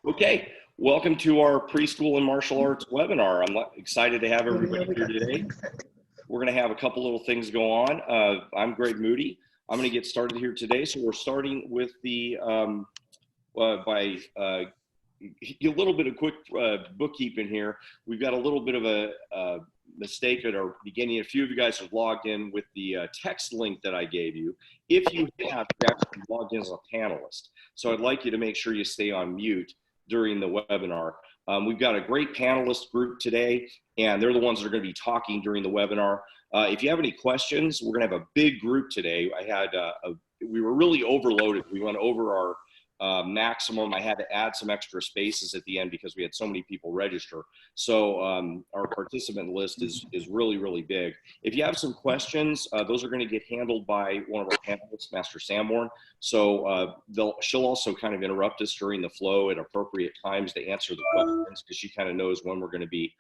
Okay, welcome to our preschool and martial arts webinar. I'm excited to have everybody here today. We're going to have a couple little things go on. I'm Greg Moody. I'm going to get started here today. So we're starting with the a little bit of quick bookkeeping here. We've got a little bit of a mistake at our beginning. A few of you guys have logged in with the text link that I gave you. If you have, you actually logged in as a panelist. So I'd like you to make sure you stay on mute during the webinar. We've got a great panelist group today, and they're the ones that are going to be talking during the webinar. If you have any questions, we're going to have a big group today. We were really overloaded. We went over our maximum. I had to add some extra spaces at the end because we had so many people register. So our participant list is really, really big. If you have some questions, those are going to get handled by one of our panelists, Master Sanborn. So she'll also kind of interrupt us during the flow at appropriate times to answer the questions, because she kind of knows when we're going to be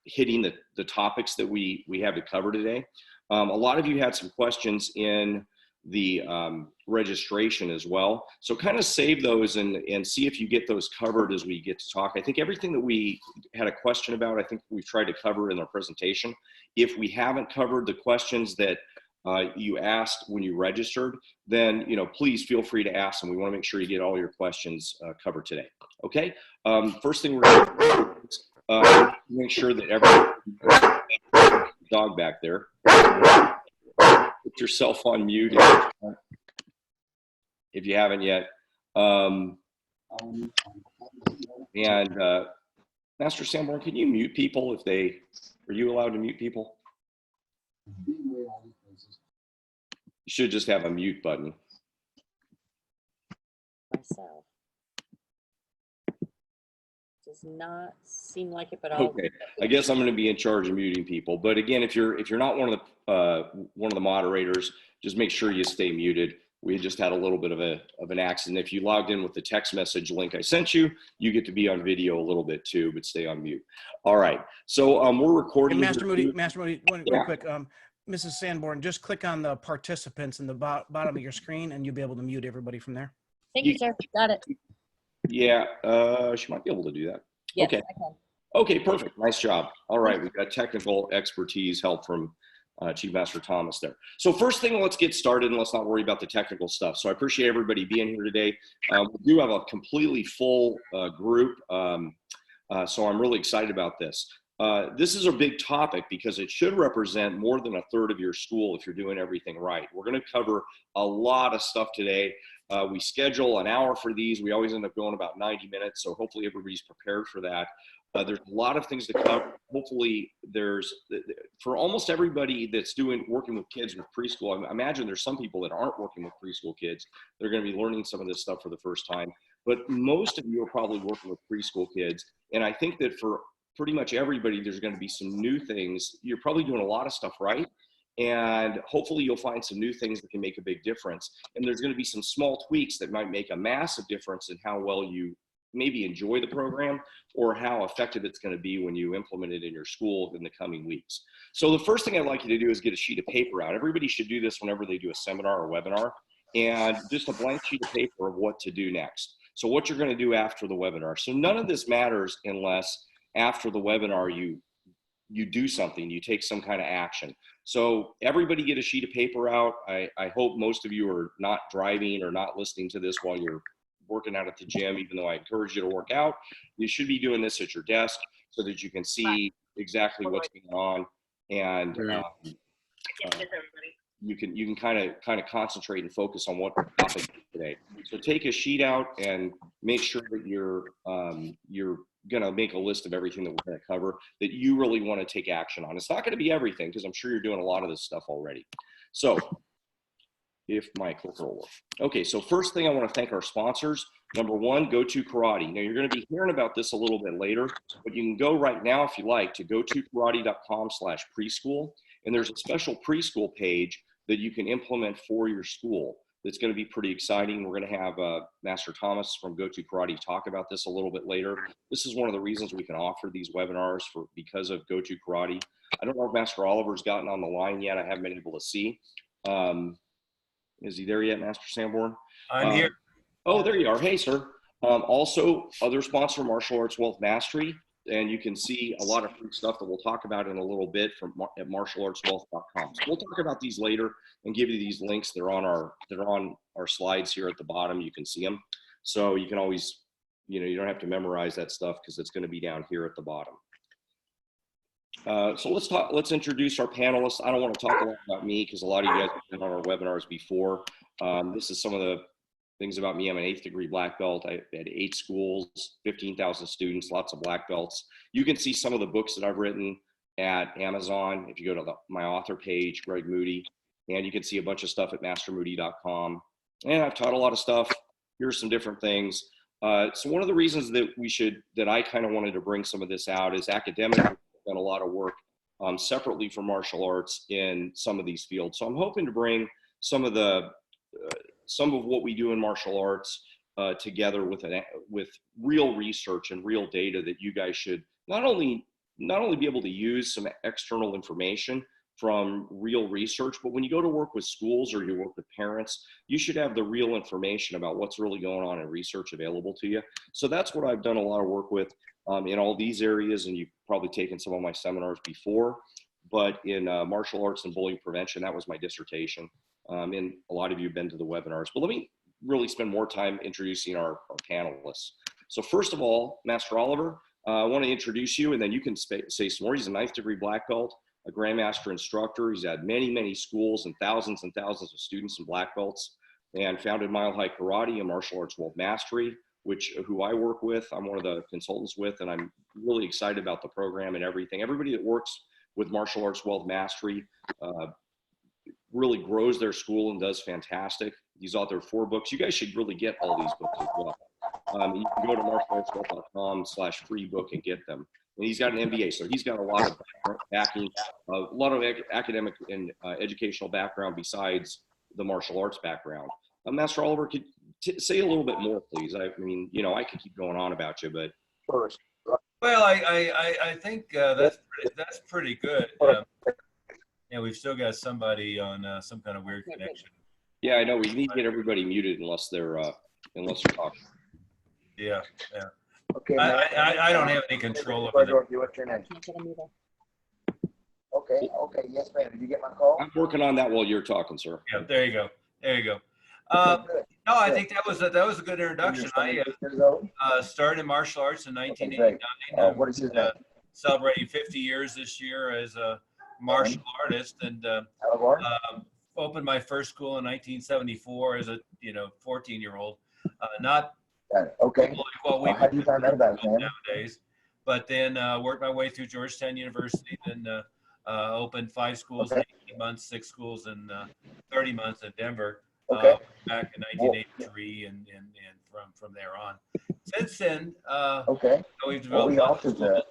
hitting the topics that we have to cover today. A lot of you had some questions in the registration as well. So kind of save those and see if you get those covered as we get to talk. I think everything that we had a question about, I think we've tried to cover in our presentation. If we haven't covered the questions that you asked when you registered, then please feel free to ask them. We want to make sure you get all your questions covered today. Okay. First thing we're going to do is make sure that every dog back there. Put yourself on mute if you haven't yet. Master Sanborn, can you mute people are you allowed to mute people? You should just have a mute button. Myself. Does not seem like it, but okay. I guess I'm going to be in charge of muting people. But again, if you're not one of the moderators, just make sure you stay muted. We just had a little bit of an accident. If you logged in with the text message link I sent you, you get to be on video a little bit too, but stay on mute. All right. So we're recording. Hey, Master Moody, real quick. Mrs. Sanborn, just click on the participants in the bottom of your screen, and you'll be able to mute everybody from there. Thank you, sir. Got it. Yeah, she might be able to do that. Yes, okay. I can. Okay, perfect. Nice job. All right, we've got technical expertise help from Chief Master Thomas there. So first thing, let's get started and let's not worry about the technical stuff. So I appreciate everybody being here today. We do have a completely full group, so I'm really excited about this. This is a big topic because it should represent more than a third of your school if you're doing everything right. We're going to cover a lot of stuff today. We schedule an hour for these. We always end up going about 90 minutes, so hopefully everybody's prepared for that. There's a lot of things to cover. Hopefully for almost everybody that's working with kids with preschool, I imagine there's some people that aren't working with preschool kids. They're going to be learning some of this stuff for the first time. But most of you are probably working with preschool kids. And I think that for pretty much everybody, there's going to be some new things. You're probably doing a lot of stuff right. And hopefully you'll find some new things that can make a big difference. And there's going to be some small tweaks that might make a massive difference in how well you maybe enjoy the program or how effective it's going to be when you implement it in your school in the coming weeks. So the first thing I'd like you to do is get a sheet of paper out. Everybody should do this whenever they do a seminar or webinar, and just a blank sheet of paper of what to do next. So what you're going to do after the webinar. So none of this matters unless after the webinar you do something, you take some kind of action. So everybody get a sheet of paper out. I hope most of you are not driving or not listening to this while you're working out at the gym, even though I encourage you to work out. You should be doing this at your desk so that you can see exactly what's going on, and you can kind of concentrate and focus on what the topic is today. So take a sheet out and make sure that you're going to make a list of everything that we're going to cover that you really want to take action on. It's not going to be everything, because I'm sure you're doing a lot of this stuff already. So if my clicker will work. Okay, so first thing, I want to thank our sponsors. Number one, Go To Karate. Now you're going to be hearing about this a little bit later, but you can go right now if you like to gotokarate.com/preschool, and there's a special preschool page that you can implement for your school. That's going to be pretty exciting. We're going to have Master Thomas from Go To Karate talk about this a little bit later. This is one of the reasons we can offer these webinars because of Go To Karate. I don't know if Master Oliver's gotten on the line yet. I haven't been able to see. Is he there yet, Master Sanborn? I'm here. Oh, there you are. Hey, sir. Also, other sponsor, Martial Arts Wealth Mastery. And you can see a lot of free stuff that we'll talk about in a little bit from at martialartswealth.com. So we'll talk about these later and give you these links. They're on our slides here at the bottom. You can see them. So you can always, you don't have to memorize that stuff because it's going to be down here at the bottom. So let's introduce our panelists. I don't want to talk a lot about me because a lot of you guys have been on our webinars before. This is some of the things about me. I'm an 8th degree black belt. I had 8 schools, 15,000 students, lots of black belts. You can see some of the books that I've written at Amazon. If you go to my author page, Greg Moody, and you can see a bunch of stuff at mastermoody.com. And I've taught a lot of stuff. Here's some different things. So one of the reasons that I kind of wanted to bring some of this out is academically, I've done a lot of work separately from martial arts in some of these fields. So I'm hoping to bring some of what we do in martial arts together with real research and real data that you guys should not only be able to use some external information from real research, but when you go to work with schools or you work with parents, you should have the real information about what's really going on in research available to you. So that's what I've done a lot of work with in all these areas, and you've probably taken some of my seminars before, but in martial arts and bullying prevention, that was my dissertation. And a lot of you have been to the webinars, but let me really spend more time introducing our panelists. So first of all, Master Oliver, I want to introduce you, and then you can say some more. He's a 9th degree black belt, a grandmaster instructor. He's had many, many schools and thousands of students and black belts, and founded Mile High Karate and Martial Arts World Mastery, who I work with. I'm one of the consultants with, and I'm really excited about the program and everything. Everybody that works with Martial Arts World Mastery really grows their school and does fantastic. He's authored 4 books. You guys should really get all these books as well. You can go to martialartswealth.com/free book and get them. And he's got an MBA, so he's got a lot of backing, a lot of academic and educational background besides the martial arts background. Master Oliver, could say a little bit more, please? I mean, I could keep going on about you, but. Well, I think that's pretty good. Yeah, we've still got somebody on some kind of weird connection. Yeah, I know. We need to get everybody muted unless they're talking. Yeah. Okay. I don't have any control over that. What's your name? Okay. Yes, ma'am. Did you get my call? I'm working on that while you're talking, sir. Yeah, there you go. No, I think that was a good introduction. I started martial arts in 1989. What is his name? Celebrating 50 years this year as a martial artist, and opened my first school in 1974 as a 14-year-old. Not okay. Like what we how do you find out about it, man? nowadays, but then worked my way through Georgetown University. Then opened 5 schools in 18 months, 6 schools in 30 months in Denver. Okay. Back in 1983, and from there on. Since then, we've developed. We offered the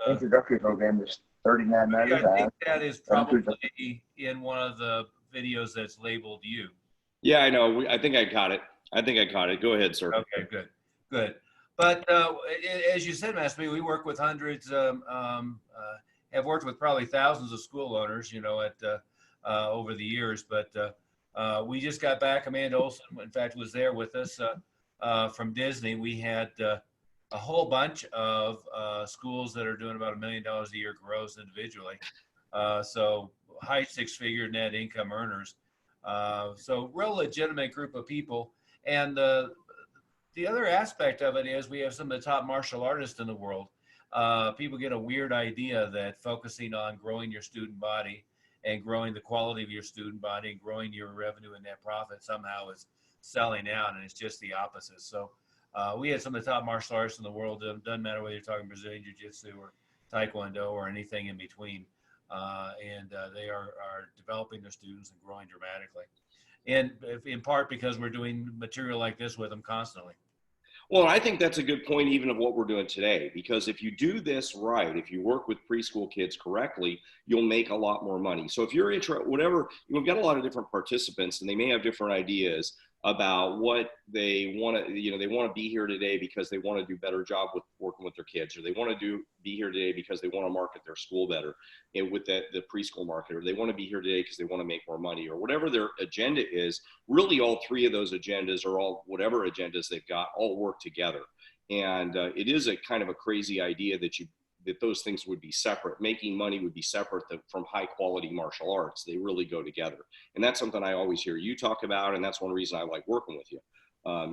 introductory program is $39.95. I think that is probably in one of the videos that's labeled you. Yeah, I know. I think I caught it. Go ahead, sir. Okay, good. But as you said, Master, we work with hundreds. Have worked with probably thousands of school owners, over the years. But we just got back. Amanda Olson, in fact, was there with us from Disney. We had a whole bunch of schools that are doing about $1 million a year gross individually. So high 6-figure net income earners. So real legitimate group of people. And the other aspect of it is we have some of the top martial artists in the world. People get a weird idea that focusing on growing your student body and growing the quality of your student body and growing your revenue and net profit somehow is selling out, and it's just the opposite. So we had some of the top martial artists in the world. It doesn't matter whether you're talking Brazilian Jiu-Jitsu or Taekwondo or anything in between. And they are developing their students and growing dramatically. And in part because we're doing material like this with them constantly. Well, I think that's a good point even of what we're doing today, because if you do this right, if you work with preschool kids correctly, you'll make a lot more money. So if you're interested, whatever, we've got a lot of different participants and they may have different ideas. about what they want to, they want to be here today because they want to do a better job with working with their kids, or they want to be here today because they want to market their school better with the preschool market, or they want to be here today because they want to make more money, or whatever their agenda is. Really, all three of those agendas, or all whatever agendas they've got, all work together. And it is a kind of a crazy idea that those things would be separate. Making money would be separate from high quality martial arts. They really go together. And that's something I always hear you talk about. And that's one reason I like working with you,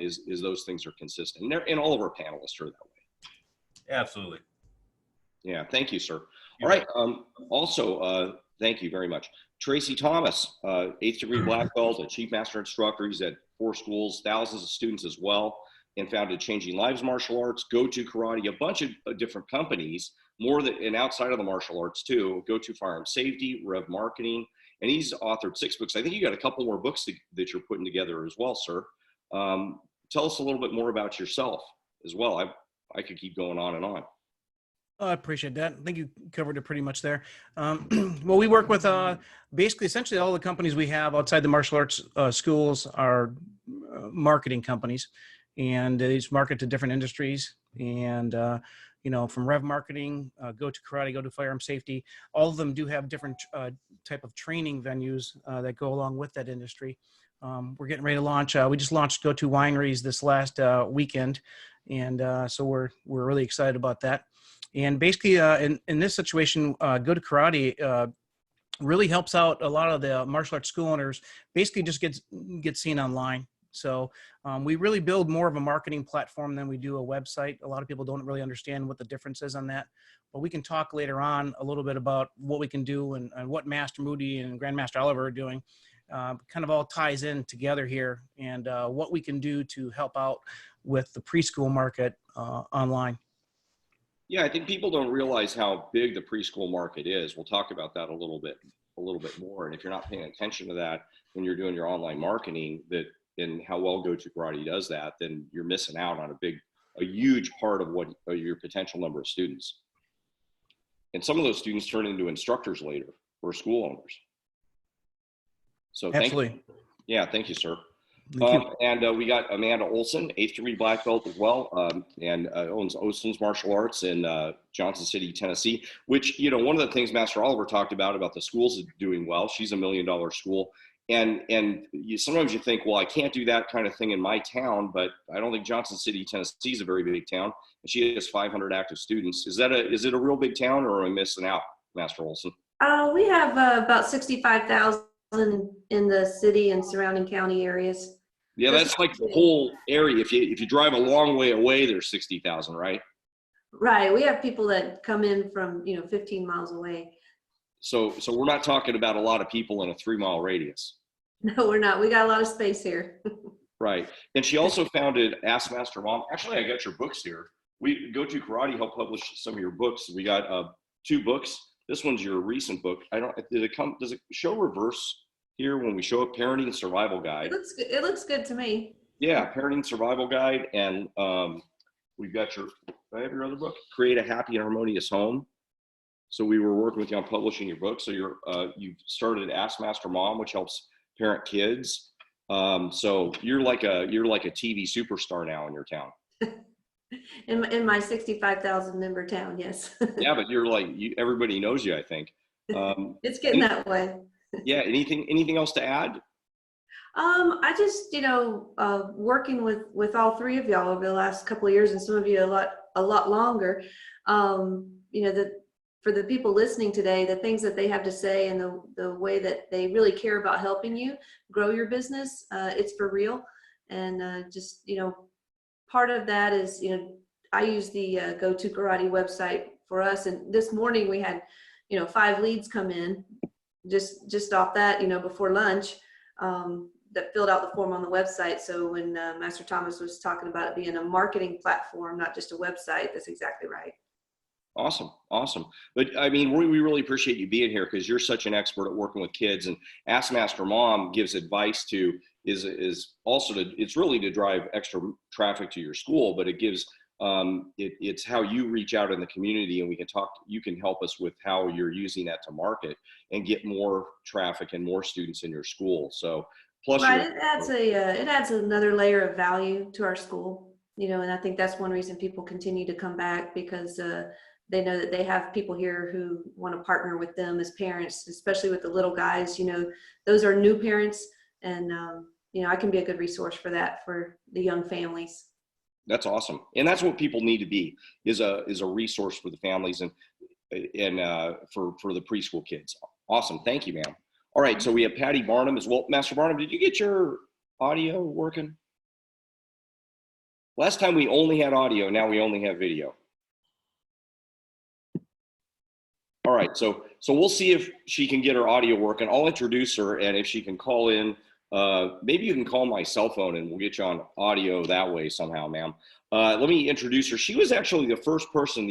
is those things are consistent. And all of our panelists are that way. Absolutely. Yeah. Thank you, sir. All right. Thank you very much. Tracy Thomas, 8th degree black belt, a chief master instructor. He's at 4 schools, thousands of students as well, and founded Changing Lives Martial Arts, Go To Karate, a bunch of different companies, and outside of the martial arts too, Go To Firearm Safety, Rev Marketing, and he's authored 6 books. I think you got a couple more books that you're putting together as well, sir. Tell us a little bit more about yourself as well. I could keep going on and on. I appreciate that. I think you covered it pretty much there. Well, we work with basically essentially all the companies we have outside the martial arts schools are marketing companies, and they just market to different industries. And from Rev Marketing, Go To Karate, Go To Firearm Safety, all of them do have different type of training venues that go along with that industry. We're getting ready to launch. We just launched Go To Wineries this last weekend, and so we're really excited about that. And basically, in this situation, Go To Karate really helps out a lot of the martial arts school owners. Basically, just get seen online. So we really build more of a marketing platform than we do a website. A lot of people don't really understand what the difference is on that. But we can talk later on a little bit about what we can do and what Master Moody and Grandmaster Oliver are doing. Kind of all ties in together here, and what we can do to help out with the preschool market online. Yeah, I think people don't realize how big the preschool market is. We'll talk about that a little bit more. And if you're not paying attention to that when you're doing your online marketing, and how well Go To Karate does that, then you're missing out on a huge part of what your potential number of students. And some of those students turn into instructors later or school owners. So Absolutely. Thank you. Yeah, thank you, sir. Thank we got Amanda Olson, 8th degree black belt as well, and owns Olson's Martial Arts in Johnson City, Tennessee, which, one of the things Master Oliver talked about the schools doing well. She's a $1 million school. And sometimes you think, well, I can't do that kind of thing in my town, but I don't think Johnson City, Tennessee is a very big town. And she has 500 active students. Is it a real big town, or am I missing out, Master Olson? We have about 65,000 in the city and surrounding county areas. Yeah, that's like the whole area. If you drive a long way away, there's 60,000, right? Right. We have people that come in from 15 miles away. So we're not talking about a lot of people in a 3-mile radius. No, we're not. We got a lot of space here. Right. And she also founded Ask Master Mom. Actually, I got your books here. We Go To Karate helped publish some of your books. We got 2 books. This one's your recent book. Does it show reverse here when we show a parenting survival guide? It looks good to me. Yeah, parenting survival guide. And we've got do I have your other book? Create a Happy and Harmonious Home. So we were working with you on publishing your book. So you've started Ask Master Mom, which helps parent kids. So you're like a TV superstar now in your town. In my 65,000 member town, yes. Yeah, but you're everybody knows you, I think. It's getting that way. Yeah. Anything else to add? I just, working with all 3 of y'all over the last couple of years, and some of you a lot longer, for the people listening today, the things that they have to say and the way that they really care about helping you grow your business, it's for real. And part of that is, I use the Go To Karate website for us. And this morning we had, 5 leads come in just off that, before lunch, that filled out the form on the website. So when Master Thomas was talking about it being a marketing platform, not just a website, that's exactly right. Awesome. But I mean, we really appreciate you being here, because you're such an expert at working with kids. And Ask Master Mom gives advice it's really to drive extra traffic to your school, but it gives it's how you reach out in the community, and you can help us with how you're using that to market and get more traffic and more students in your school. So Plus, Right, it adds another layer of value to our school, you know, and I think that's one reason people continue to come back, because they know that they have people here who want to partner with them as parents, especially with the little guys. You know, those are new parents, and you know, I can be a good resource for that for the young families. that's awesome, and that's what people need to be, is a resource for the families and for the preschool kids. Awesome, thank you, ma'am. All right, so we have Patty Barnum as well. Master Barnum, did you get your audio working? Last time we only had audio, now we only have video. All right, so we'll see if she can get her audio working. I'll introduce her, and if she can call in, maybe you can call my cell phone and we'll get you on audio that way somehow, ma'am. Let me introduce her. She was actually the first person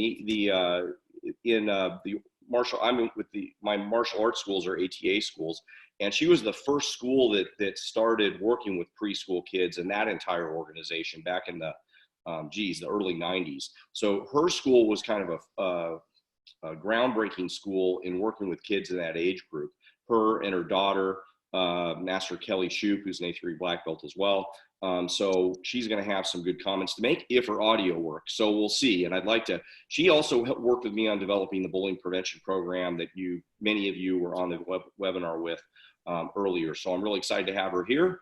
I'm with my martial arts schools, or ATA schools, and she was the first school that started working with preschool kids in that entire organization back in the early 90s. So her school was kind of a groundbreaking school in working with kids in that age group. Her and her daughter, Master Kelly Shoup, who's an A3 black belt as well. So she's going to have some good comments to make if her audio works. So we'll see. And she also worked with me on developing the bullying prevention program that many of you were on the webinar with earlier. So I'm really excited to have her here.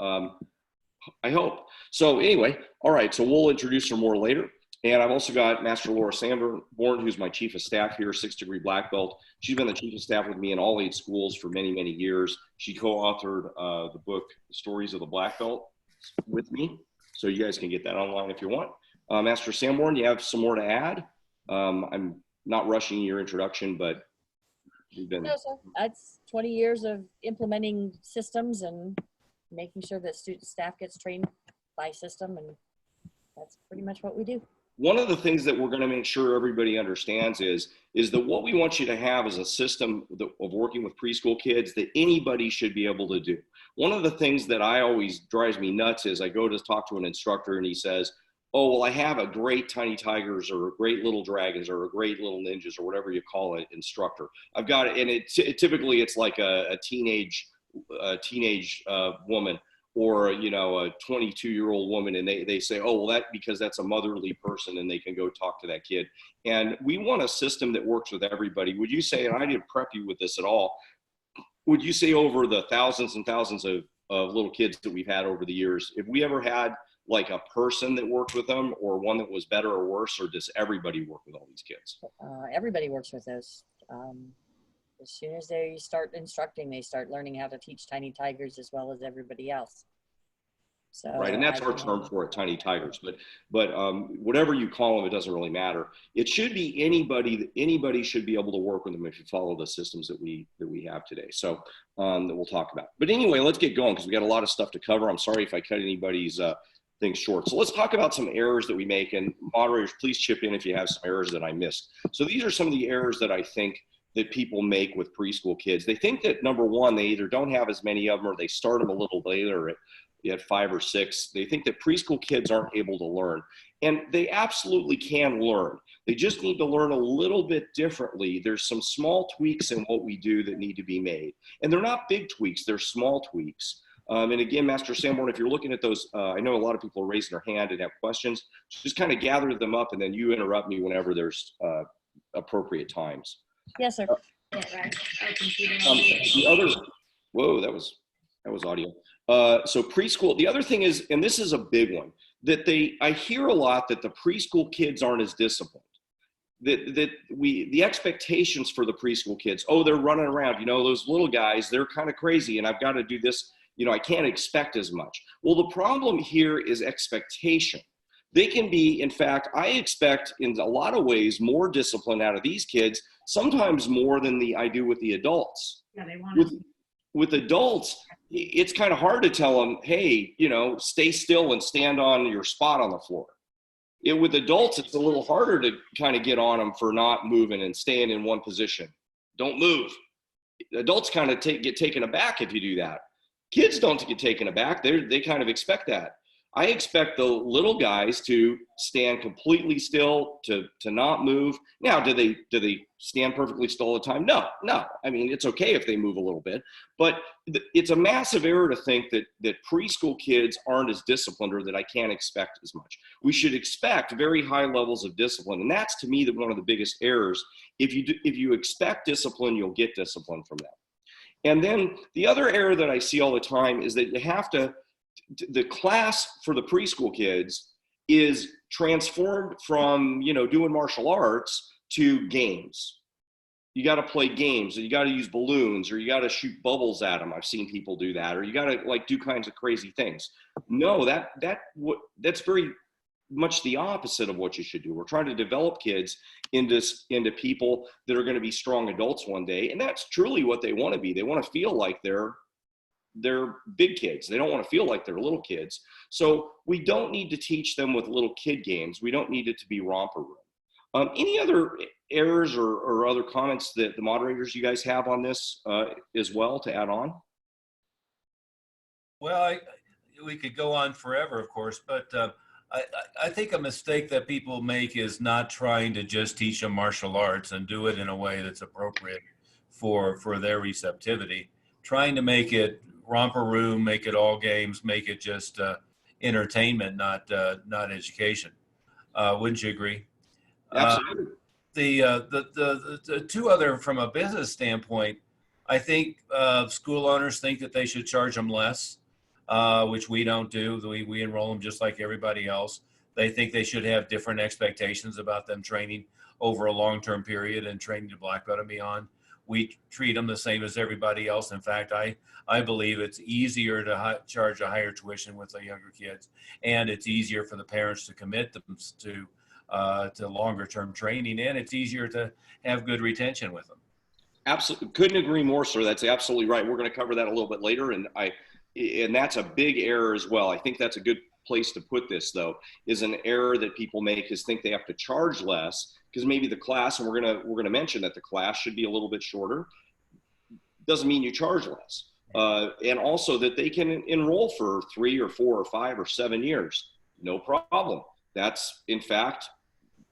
I hope. So anyway, all right. So we'll introduce her more later. And I've also got Master Laura Sanborn, who's my chief of staff here, 6th degree black belt. She's been the chief of staff with me in all 8 schools for many, many years. She co-authored the book, Stories of the Black Belt, with me. So you guys can get that online if you want. Master Sanborn, you have some more to add? I'm not rushing your introduction, but you've been... No, sir. That's 20 years of implementing systems and making sure that student staff gets trained by system, and that's pretty much what we do. One of the things that we're going to make sure everybody understands is that what we want you to have is a system of working with preschool kids that anybody should be able to do. One of the things that always drives me nuts is I go to talk to an instructor and he says, oh, well, I have a great tiny tigers or a great little dragons or a great little ninjas or whatever you call it instructor. I've got it, and typically it's like a teenage woman, or a 22-year-old woman, and they say, oh, well, because that's a motherly person and they can go talk to that kid. And we want a system that works with everybody. Would you say, and I didn't prep you with this at all, would you say over the thousands and thousands of little kids that we've had over the years, if we ever had like a person that worked with them, or one that was better or worse, or does everybody work with all these kids? Everybody works with those. As soon as they start instructing, they start learning how to teach tiny tigers as well as everybody else. So right, and that's our term for it, tiny tigers. But whatever you call them, it doesn't really matter. It should be anybody should be able to work with them if you follow the systems that we have today. So that we'll talk about. But anyway, let's get going because we got a lot of stuff to cover. I'm sorry if I cut anybody's things short. So let's talk about some errors that we make, and moderators, please chip in if you have some errors that I missed. So these are some of the errors that I think that people make with preschool kids. They think that, number one, they either don't have as many of them or they start them a little later at 5 or 6. They think that preschool kids aren't able to learn. And they absolutely can learn. They just need to learn a little bit differently. There's some small tweaks in what we do that need to be made. And they're not big tweaks, they're small tweaks. And again, Master Sanborn, if you're looking at those, I know a lot of people are raising their hand and have questions. Just kind of gather them up and then you interrupt me whenever there's appropriate times. Yes, sir. The other, whoa, that was audio. So preschool, the other thing is, and this is a big one, that I hear a lot that the preschool kids aren't as disciplined. The expectations for the preschool kids, oh, they're running around, those little guys, they're kind of crazy and I've got to do this, I can't expect as much. Well, the problem here is expectation. They can be, in fact, I expect in a lot of ways more discipline out of these kids, sometimes more than I do with the adults. Yeah, they want with adults, it's kind of hard to tell them, hey, stay still and stand on your spot on the floor. With adults, it's a little harder to kind of get on them for not moving and staying in one position. Don't move. Adults kind of get taken aback if you do that. Kids don't get taken aback. They kind of expect that. I expect the little guys to stand completely still, to not move. Now, do they stand perfectly still all the time? No. I mean, it's okay if they move a little bit, but it's a massive error to think that preschool kids aren't as disciplined, or that I can't expect as much. We should expect very high levels of discipline, and that's, to me, one of the biggest errors. If you expect discipline, you'll get discipline from them. And then the other error that I see all the time is that the class for the preschool kids is transformed from, doing martial arts to games. You got to play games, and you got to use balloons, or you got to shoot bubbles at them. I've seen people do that, or you got to do kinds of crazy things. No, that's very much the opposite of what you should do. We're trying to develop kids into people that are going to be strong adults one day, and that's truly what they want to be. They want to feel like they're big kids. They don't want to feel like they're little kids. So we don't need to teach them with little kid games. We don't need it to be romper room. Any other errors or other comments that the moderators, you guys, have on this as well to add on? Well, we could go on forever, of course, but I think a mistake that people make is not trying to just teach them martial arts and do it in a way that's appropriate for their receptivity. Trying to make it romper room, make it all games, make it just entertainment, not education. Wouldn't you agree? Absolutely. The two other, from a business standpoint, I think school owners think that they should charge them less, which we don't do. We enroll them just like everybody else. They think they should have different expectations about them training over a long-term period and training to black belt and beyond. We treat them the same as everybody else. In fact, I believe it's easier to charge a higher tuition with the younger kids, and it's easier for the parents to commit them to longer term training, and it's easier to have good retention with them. Absolutely, couldn't agree more, sir. That's absolutely right. We're going to cover that a little bit later, and that's a big error as well. I think that's a good place to put this, though, is an error that people make is think they have to charge less because maybe the class, and we're gonna mention that the class should be a little bit shorter, doesn't mean you charge less. And also that they can enroll for 3 or 4 or 5 or 7 years, no problem. That's, in fact,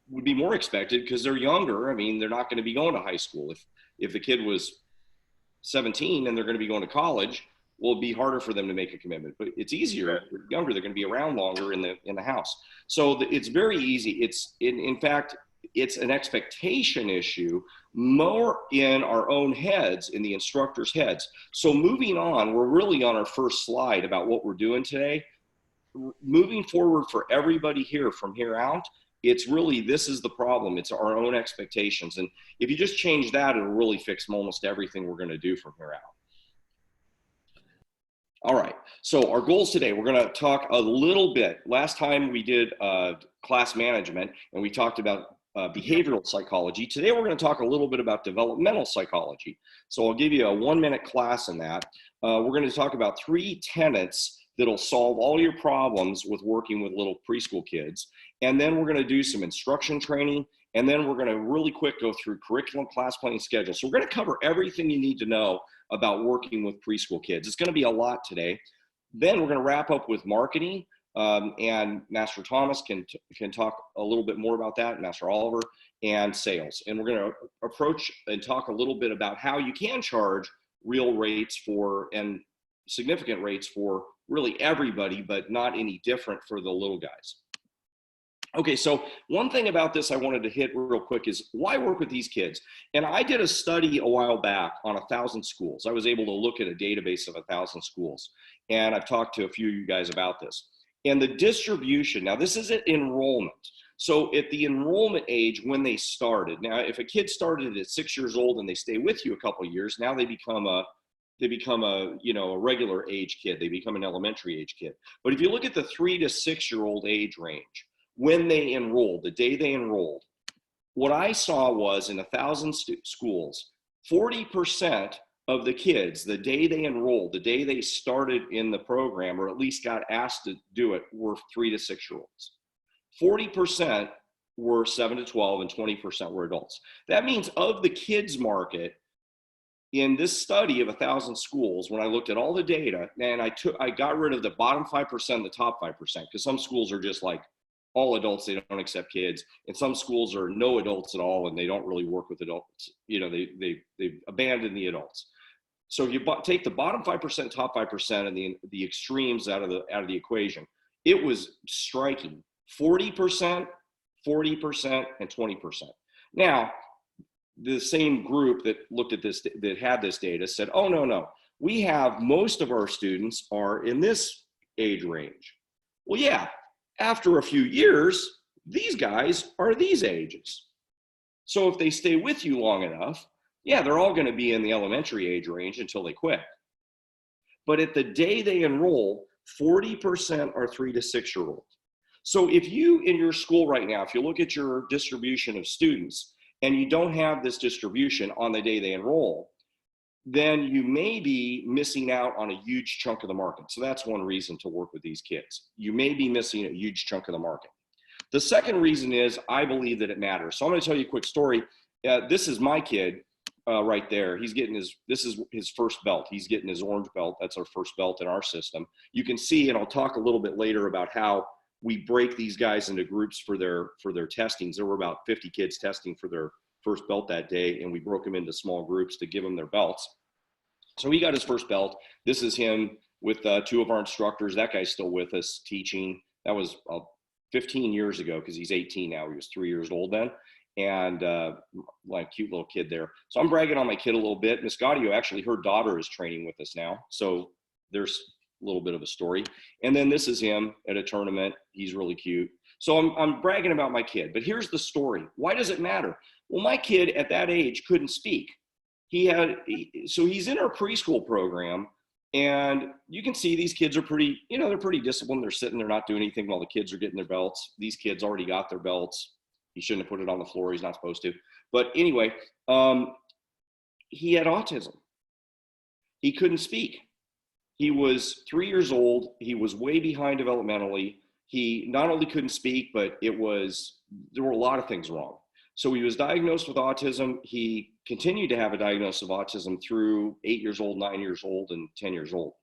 would be more expected because they're younger. I mean, they're not going to be going to high school. If the kid was 17 and they're going to be going to college, well, it'd be harder for them to make a commitment. But it's easier. If they're younger, they're going to be around longer in the house. So it's very easy. In fact, it's an expectation issue more in our own heads, in the instructors' heads. So moving on, we're really on our first slide about what we're doing today. Moving forward for everybody here from here out, it's really, this is the problem. It's our own expectations. And if you just change that, it'll really fix almost everything we're going to do from here out. All right, so our goals today, we're going to talk a little bit. Last time we did class management and we talked about behavioral psychology. Today we're going to talk a little bit about developmental psychology. So I'll give you a 1-minute class in that. We're going to talk about 3 tenets that'll solve all your problems with working with little preschool kids. And then we're going to do some instruction training. And then we're going to really quick go through curriculum, class planning, schedule. So we're going to cover everything you need to know about working with preschool kids. It's going to be a lot today. Then we're going to wrap up with marketing. And Master Thomas can talk a little bit more about that, Master Oliver, and sales. And we're going to approach and talk a little bit about how you can charge real rates for and significant rates for really everybody, but not any different for the little guys. Okay, so one thing about this I wanted to hit real quick is why work with these kids? And I did a study a while back on 1,000 schools. I was able to look at a database of 1,000 schools, and I've talked to a few of you guys about this. And the distribution, now this is at enrollment. So at the enrollment age when they started, now if a kid started at 6 years old and they stay with you a couple of years, now they become a regular age kid. They become an elementary age kid. But if you look at the 3 to 6 year old age range, when they enrolled, the day they enrolled, what I saw was in 1,000 schools, 40% of the kids, the day they enrolled, the day they started in the program, or at least got asked to do it, were 3 to 6 year olds. 40% were 7 to 12 and 20% were adults. That means of the kids market, in this study of 1,000 schools, when I looked at all the data, and I got rid of the bottom 5%, the top 5%, because some schools are just like all adults, they don't accept kids, and some schools are no adults at all, and they don't really work with adults. You know, they've abandoned the adults. So you take the bottom 5%, top 5%, and the extremes out of the equation. It was striking: 40%, 40%, and 20%. Now, the same group that looked at this, that had this data, said, oh, no, we have most of our students are in this age range. Well, yeah, after a few years, these guys are these ages. So if they stay with you long enough, yeah, they're all going to be in the elementary age range until they quit. But at the day they enroll, 40% are 3 to 6 year olds. So if you, in your school right now, if you look at your distribution of students, and you don't have this distribution on the day they enroll, then you may be missing out on a huge chunk of the market. So that's one reason to work with these kids. You may be missing a huge chunk of the market. The second reason is I believe that it matters. So I'm going to tell you a quick story. This is my kid right there. He's getting this is his first belt. He's getting his orange belt. That's our first belt in our system. You can see, and I'll talk a little bit later about how we break these guys into groups for their testings. There were about 50 kids testing for their first belt that day, and we broke them into small groups to give them their belts. So he got his first belt. This is him with 2 of our instructors. That guy's still with us teaching. That was 15 years ago, because he's 18 now. He was 3 years old then, and like cute little kid there. So I'm bragging on my kid a little bit. Miss Gaudio, actually, her daughter is training with us now. So there's a little bit of a story. And then this is him at a tournament. He's really cute. So I'm bragging about my kid, but here's the story. Why does it matter? Well, my kid at that age couldn't speak. So he's in our preschool program, and you can see these kids are pretty, they're pretty disciplined. They're sitting there not doing anything while the kids are getting their belts. These kids already got their belts. He shouldn't have put it on the floor. He's not supposed to. But anyway, he had autism. He couldn't speak. He was 3 years old. He was way behind developmentally. He not only couldn't speak, but there were a lot of things wrong. So he was diagnosed with autism. He continued to have a diagnosis of autism through 8 years old, 9 years old, and 10 years old.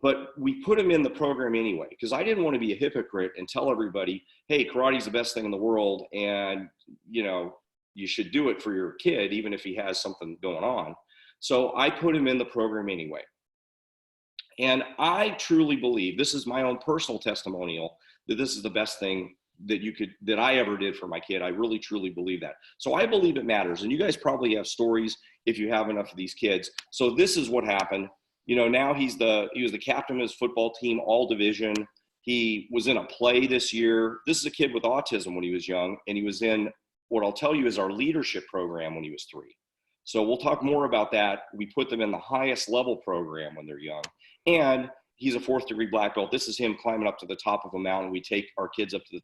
But we put him in the program anyway, because I didn't want to be a hypocrite and tell everybody, hey, karate's the best thing in the world, and you should do it for your kid, even if he has something going on. So I put him in the program anyway. And I truly believe, this is my own personal testimonial, that this is the best thing that I ever did for my kid. I really, truly believe that. So I believe it matters. And you guys probably have stories if you have enough of these kids. So this is what happened. Now he was the captain of his football team, all division. He was in a play this year. This is a kid with autism when he was young, and he was in what I'll tell you is our leadership program when he was 3. So we'll talk more about that. We put them in the highest level program when they're young. And he's a 4th degree black belt. This is him climbing up to the top of a mountain. We take our kids up to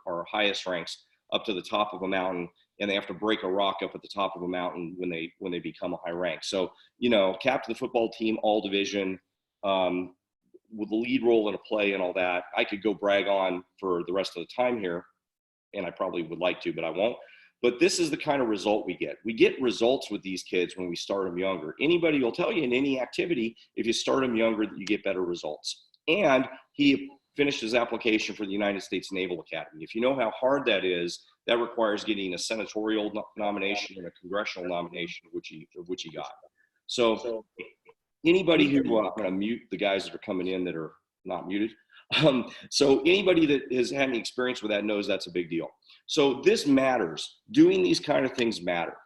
our highest ranks up to the top of a mountain, and they have to break a rock up at the top of a mountain when they become a high rank. So, captain of the football team, all division, with the lead role in a play and all that. I could go brag on for the rest of the time here, and I probably would like to, but I won't. But this is the kind of result we get. We get results with these kids when we start them younger. Anybody will tell you in any activity, if you start them younger, that you get better results. And he finished his application for the United States Naval Academy. If you know how hard that is, that requires getting a senatorial nomination and a congressional nomination, which he got. So anybody who, I'm going to mute the guys that are coming in that are not muted. So anybody that has had any experience with that knows that's a big deal. So this matters. Doing these kind of things matter.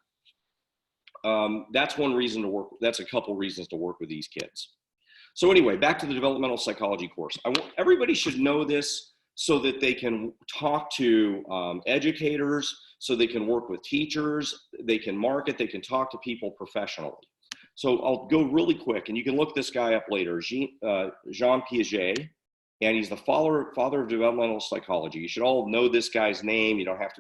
That's one reason to work. That's a couple reasons to work with these kids. So anyway, back to the developmental psychology course. Everybody should know this so that they can talk to educators, so they can work with teachers, they can market, they can talk to people professionally. So I'll go really quick, and you can look this guy up later, Jean Piaget. And he's the father of developmental psychology. You should all know this guy's name. You don't have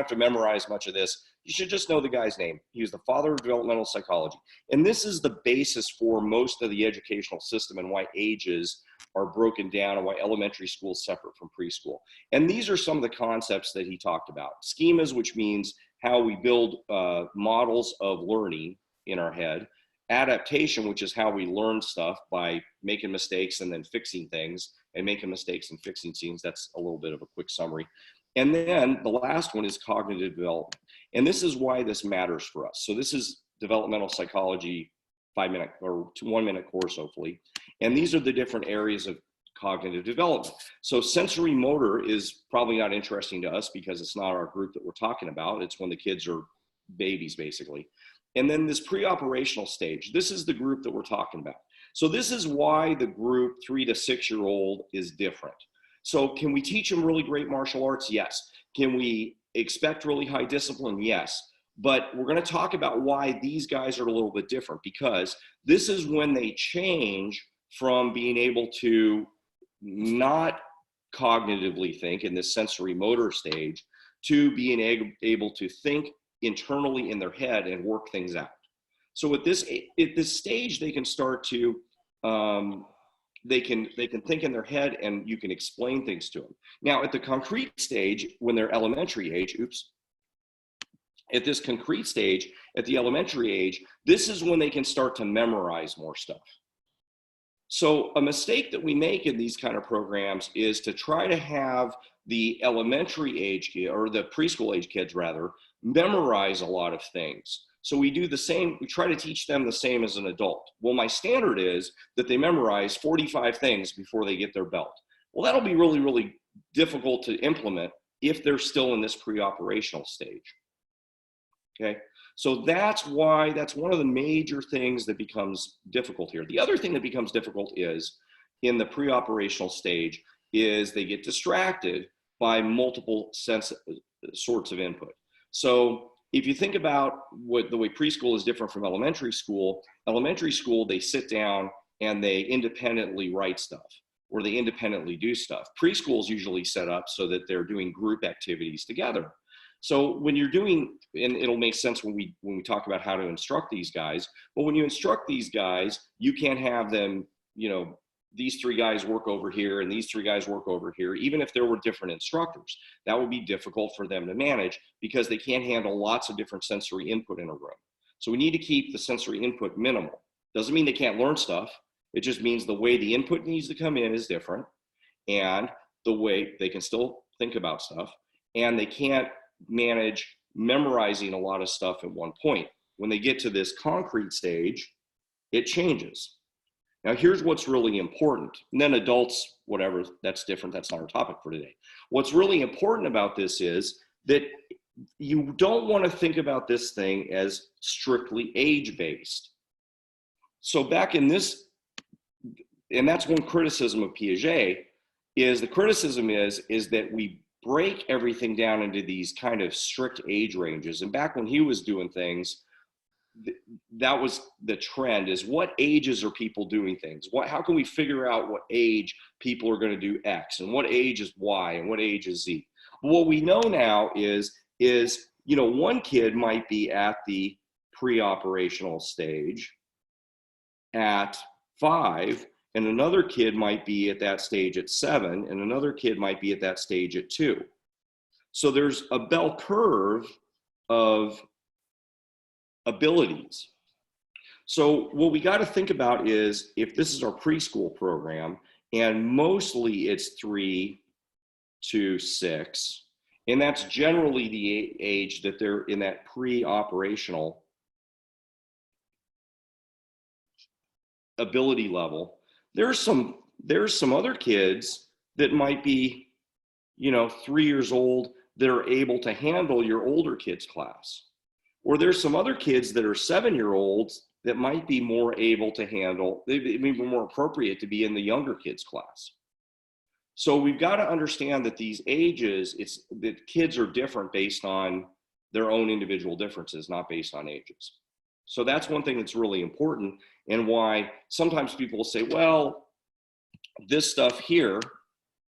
to memorize much of this. You should just know the guy's name. He was the father of developmental psychology. And this is the basis for most of the educational system and why ages are broken down and why elementary school is separate from preschool. And these are some of the concepts that he talked about. Schemas, which means how we build models of learning. in our head, adaptation, which is how we learn stuff by making mistakes and then fixing things, and making mistakes and fixing things. That's a little bit of a quick summary. And then the last one is cognitive development. And this is why this matters for us. So this is developmental psychology, 5-minute or 1-minute course, hopefully. And these are the different areas of cognitive development. So sensory motor is probably not interesting to us because it's not our group that we're talking about. It's when the kids are babies, basically. And then this pre-operational stage, this is the group that we're talking about. So this is why the group 3 to 6-year-old is different. So can we teach them really great martial arts? Yes. Can we expect really high discipline? Yes. But we're going to talk about why these guys are a little bit different, because this is when they change from being able to not cognitively think in this sensory motor stage to being able to think internally in their head and work things out. So at this stage, they can start to, they can think in their head, and you can explain things to them. Now at the concrete stage, when they're elementary age, at this concrete stage, at the elementary age, this is when they can start to memorize more stuff. So a mistake that we make in these kind of programs is to try to have the elementary age kid, or the preschool age kids rather, memorize a lot of things. So we do the same, we try to teach them the same as an adult. Well, my standard is that they memorize 45 things before they get their belt. Well, that'll be really, really difficult to implement if they're still in this pre-operational stage. Okay, so that's why, that's one of the major things that becomes difficult here. The other thing that becomes difficult is in the pre-operational stage is they get distracted by multiple sorts of input. So if you think about the way preschool is different from elementary school, they sit down and they independently write stuff, or they independently do stuff. Preschool is usually set up so that they're doing group activities together. So when you're doing, and it'll make sense when we talk about how to instruct these guys, but when you instruct these guys, you can't have them, you know, these 3 guys work over here and these 3 guys work over here, even if there were different instructors. That would be difficult for them to manage because they can't handle lots of different sensory input in a room. So we need to keep the sensory input minimal. Doesn't mean they can't learn stuff. It just means the way the input needs to come in is different, and the way they can still think about stuff, and they can't manage memorizing a lot of stuff at one point. When they get to this concrete stage, it changes. Now here's what's really important. And then adults, whatever, that's different. That's not our topic for today. What's really important about this is that you don't want to think about this thing as strictly age-based. So back in this, and that's one criticism of Piaget, is the criticism is that we break everything down into these kind of strict age ranges. And back when he was doing things, that was the trend, is what ages are people doing things? How can we figure out what age people are going to do X, and what age is Y, and what age is Z? But what we know now is, you know, one kid might be at the pre-operational stage at 5, and another kid might be at that stage at 7, and another kid might be at that stage at 2. So there's a bell curve of abilities. So what we got to think about is, if this is our preschool program, and mostly it's 3 to 6, and that's generally the age that they're in that pre-operational ability level. There's some other kids that might be, you know, 3 years old that are able to handle your older kids' class. Or there's some other kids that are 7-year-olds that might be more able to handle, they may be more appropriate to be in the younger kids' class. So we've got to understand that these ages, that kids are different based on their own individual differences, not based on ages. So that's one thing that's really important, and why sometimes people will say, well, this stuff here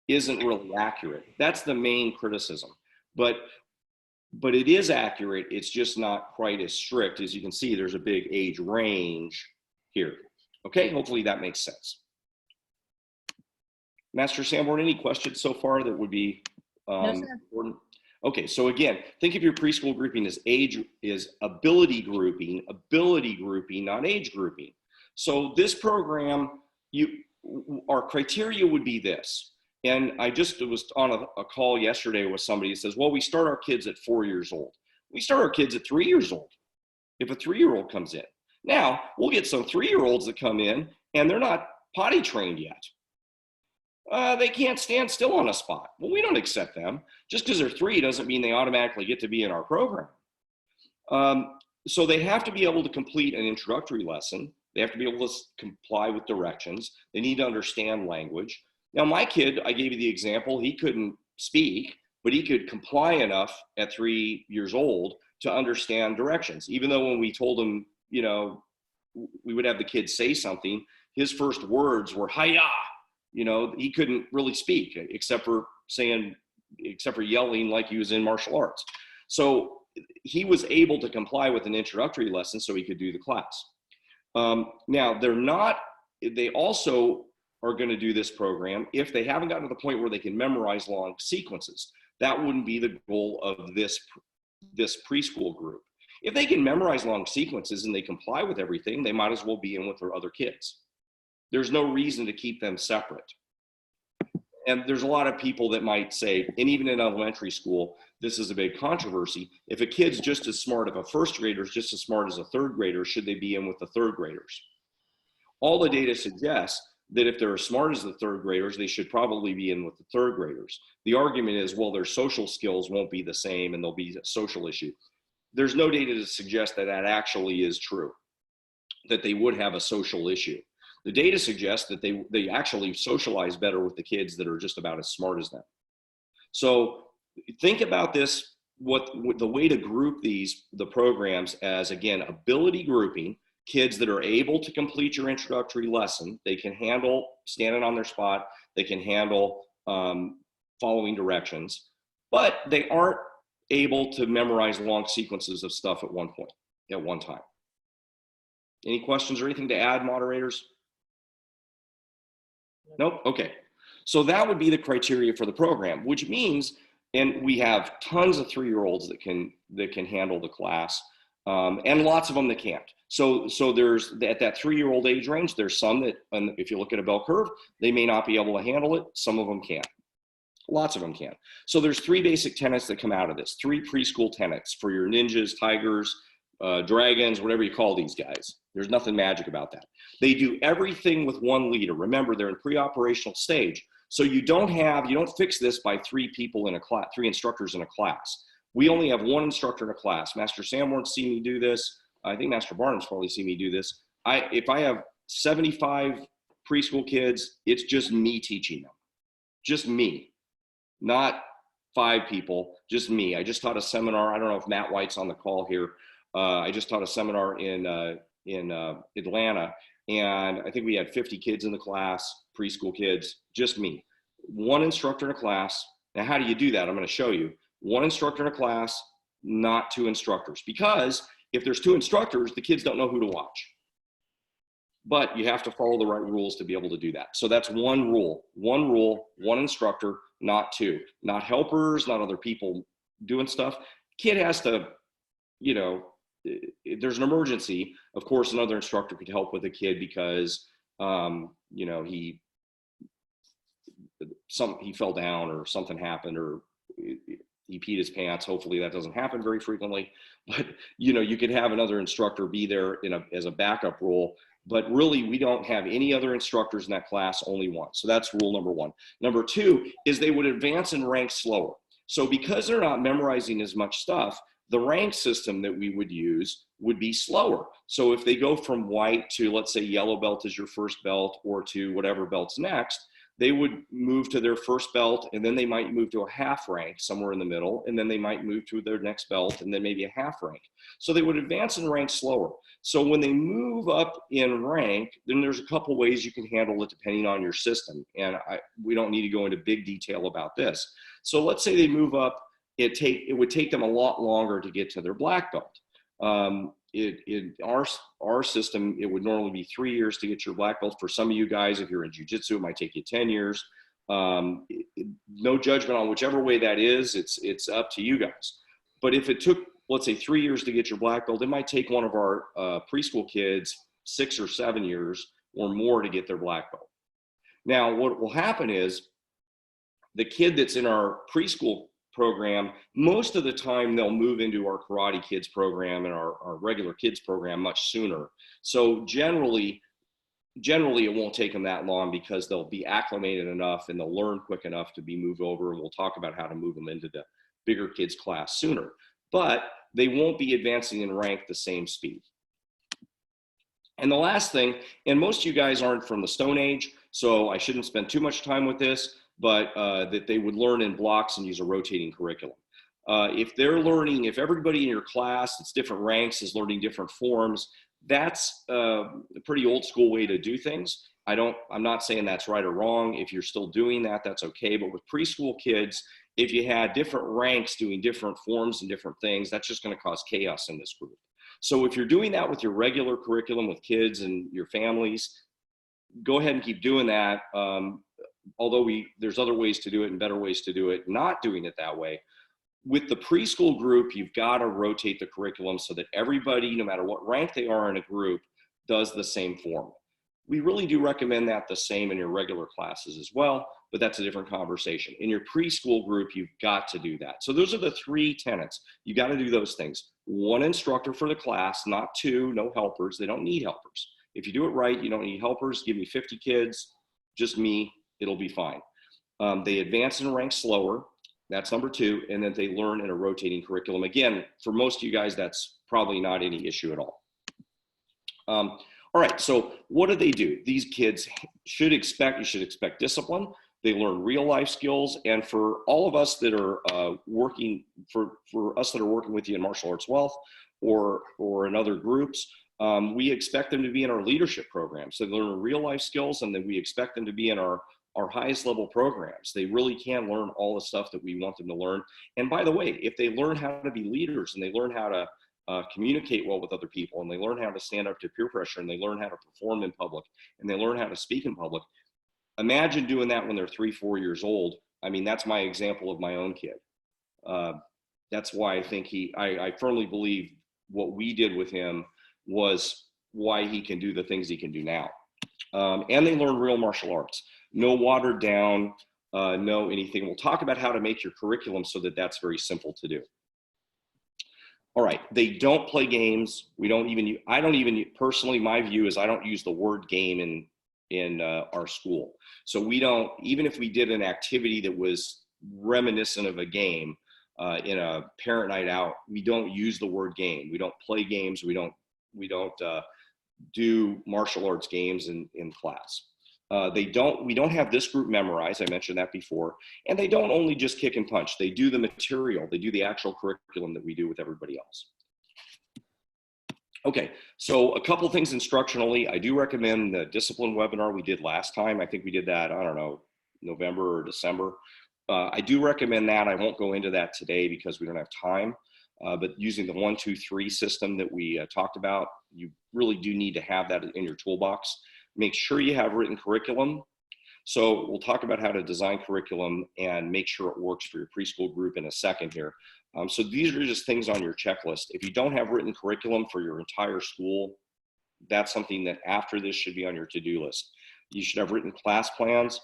isn't really accurate. That's the main criticism. But it is accurate. It's just not quite as strict. As you can see, there's a big age range here. Okay, hopefully that makes sense. Master Sanborn, any questions so far that would be No, sir. important? Okay, so again, think of your preschool grouping as ability grouping, not age grouping. So this program, our criteria would be this. And I just was on a call yesterday with somebody who says, well, we start our kids at 4 years old. We start our kids at 3 years old. If a 3-year-old comes in. Now, we'll get some 3-year-olds that come in and they're not potty trained yet. They can't stand still on a spot. Well, we don't accept them. Just because they're 3 doesn't mean they automatically get to be in our program. So they have to be able to complete an introductory lesson. They have to be able to comply with directions. They need to understand language. Now, my kid, I gave you the example, he couldn't speak, but he could comply enough at 3 years old to understand directions. Even though when we told him, you know, we would have the kids say something, his first words were, hi-ya. You know, he couldn't really speak except for yelling like he was in martial arts. So he was able to comply with an introductory lesson so he could do the class. Now they also are going to do this program if they haven't gotten to the point where they can memorize long sequences. That wouldn't be the goal of this preschool group. If they can memorize long sequences and they comply with everything, they might as well be in with their other kids. There's no reason to keep them separate. And there's a lot of people that might say, and even in elementary school, this is a big controversy. If a kid's just as smart, if a first grader is just as smart as a third grader, should they be in with the third graders? All the data suggests that if they're as smart as the third graders, they should probably be in with the third graders. The argument is, well, their social skills won't be the same and there'll be a social issue. There's no data to suggest that that actually is true, that they would have a social issue. The data suggests that they actually socialize better with the kids that are just about as smart as them. So think about this, the way to group the programs as, again, ability grouping, kids that are able to complete your introductory lesson. They can handle standing on their spot. They can handle following directions, but they aren't able to memorize long sequences of stuff at one time. Any questions or anything to add, moderators? Nope. Okay. So that would be the criteria for the program, which means, and we have tons of 3-year-olds that can handle the class, and lots of them that can't. So there's at that 3-year-old age range, there's some that, and if you look at a bell curve, they may not be able to handle it. Some of them can. Lots of them can. So there's 3 basic tenets that come out of this. 3 preschool tenets for your ninjas, tigers, dragons, whatever you call these guys. There's nothing magic about that. They do everything with one leader. Remember, they're in pre-operational stage. So you don't fix this by 3 people in a class, 3 instructors in a class. We only have 1 instructor in a class. Master Sam won't see me do this. I think Master Barnum's probably seen me do this. If I have 75 preschool kids, it's just me teaching them. Just me. Not 5 people, just me. I just taught a seminar. I don't know if Matt White's on the call here. I just taught a seminar in Atlanta, and I think we had 50 kids in the class, preschool kids, just me. 1 instructor in a class. Now, how do you do that? I'm going to show you. 1 instructor in a class, not 2 instructors. Because if there's 2 instructors, the kids don't know who to watch. But you have to follow the right rules to be able to do that. So that's 1 rule. 1 rule, 1 instructor, not 2. Not helpers, not other people doing stuff. Kid has to, you know, if there's an emergency, of course, another instructor could help with a kid because, you know, he fell down or something happened or he peed his pants. Hopefully that doesn't happen very frequently, but you know, you could have another instructor be there as a backup role, but really we don't have any other instructors in that class, only 1. So that's rule number 1. Number 2 is they would advance in rank slower. So because they're not memorizing as much stuff, the rank system that we would use would be slower. So if they go from white to, let's say, yellow belt is your first belt, or to whatever belt's next, they would move to their first belt, and then they might move to a half rank somewhere in the middle, and then they might move to their next belt, and then maybe a half rank. So they would advance in rank slower. So when they move up in rank, then there's a couple ways you can handle it depending on your system. And we don't need to go into big detail about this. So let's say they move up, it would take them a lot longer to get to their black belt. In our system, it would normally be 3 years to get your black belt. For some of you guys, if you're in jiu-jitsu, it might take you 10 years. No judgment on whichever way that is. It's up to you guys. But if it took, let's say, 3 years to get your black belt, it might take one of our preschool kids 6 or 7 years or more to get their black belt. Now, what will happen is the kid that's in our preschool program, most of the time they'll move into our Karate Kids program and our regular kids program much sooner. So generally it won't take them that long because they'll be acclimated enough and they'll learn quick enough to be moved over, and we'll talk about how to move them into the bigger kids class sooner. But they won't be advancing in rank the same speed. And the last thing, and most of you guys aren't from the Stone Age, so I shouldn't spend too much time with this, but that they would learn in blocks and use a rotating curriculum. If they're learning, if everybody in your class, it's different ranks, is learning different forms, that's a pretty old school way to do things. I'm not saying that's right or wrong. If you're still doing that, that's okay. But with preschool kids, if you had different ranks doing different forms and different things, that's just going to cause chaos in this group. So if you're doing that with your regular curriculum with kids and your families, go ahead and keep doing that. Although there's other ways to do it and better ways to do it, not doing it that way. With the preschool group, you've got to rotate the curriculum so that everybody, no matter what rank they are in a group, does the same form. We really do recommend that the same in your regular classes as well, but that's a different conversation. In your preschool group, you've got to do that. So those are the 3 tenets. You got to do those things. 1 instructor for the class, not 2, no helpers. They don't need helpers. If you do it right, you don't need helpers. Give me 50 kids, just me, it'll be fine. They advance in rank slower. That's number 2. And then they learn in a rotating curriculum. Again, for most of you guys, that's probably not any issue at all. All right, so what do they do? These kids should expect discipline. They learn real life skills. And for all of us that are working, for us that are working with you in Martial Arts Wealth or in other groups, we expect them to be in our leadership programs. So they learn real life skills, and then we expect them to be in our highest level programs. They really can learn all the stuff that we want them to learn. And by the way, if they learn how to be leaders and they learn how to communicate well with other people, and they learn how to stand up to peer pressure, and they learn how to perform in public, and they learn how to speak in public, imagine doing that when they're 3-4 years old. I mean, that's my example of my own kid. That's why I think I firmly believe what we did with him was why he can do the things he can do now. And they learn real martial arts. No watered down, no anything. We'll talk about how to make your curriculum so that that's very simple to do. All right, they don't play games. I don't even, personally, my view is I don't use the word game in our school. So we don't, even if we did an activity that was reminiscent of a game in a parent night out, we don't use the word game. We don't play games. We don't do martial arts games in class. We don't have this group memorized. I mentioned that before. And they don't only just kick and punch. They do the material. They do the actual curriculum that we do with everybody else. Okay, so a couple things instructionally. I do recommend the discipline webinar we did last time. I think we did that, I don't know, November or December. I do recommend that. I won't go into that today because we don't have time. But using the 1, 2, 3 system that we talked about, you really do need to have that in your toolbox. Make sure you have written curriculum. So we'll talk about how to design curriculum and make sure it works for your preschool group in a second here. So these are just things on your checklist. If you don't have written curriculum for your entire school, that's something that after this should be on your to-do list. You should have written class plans.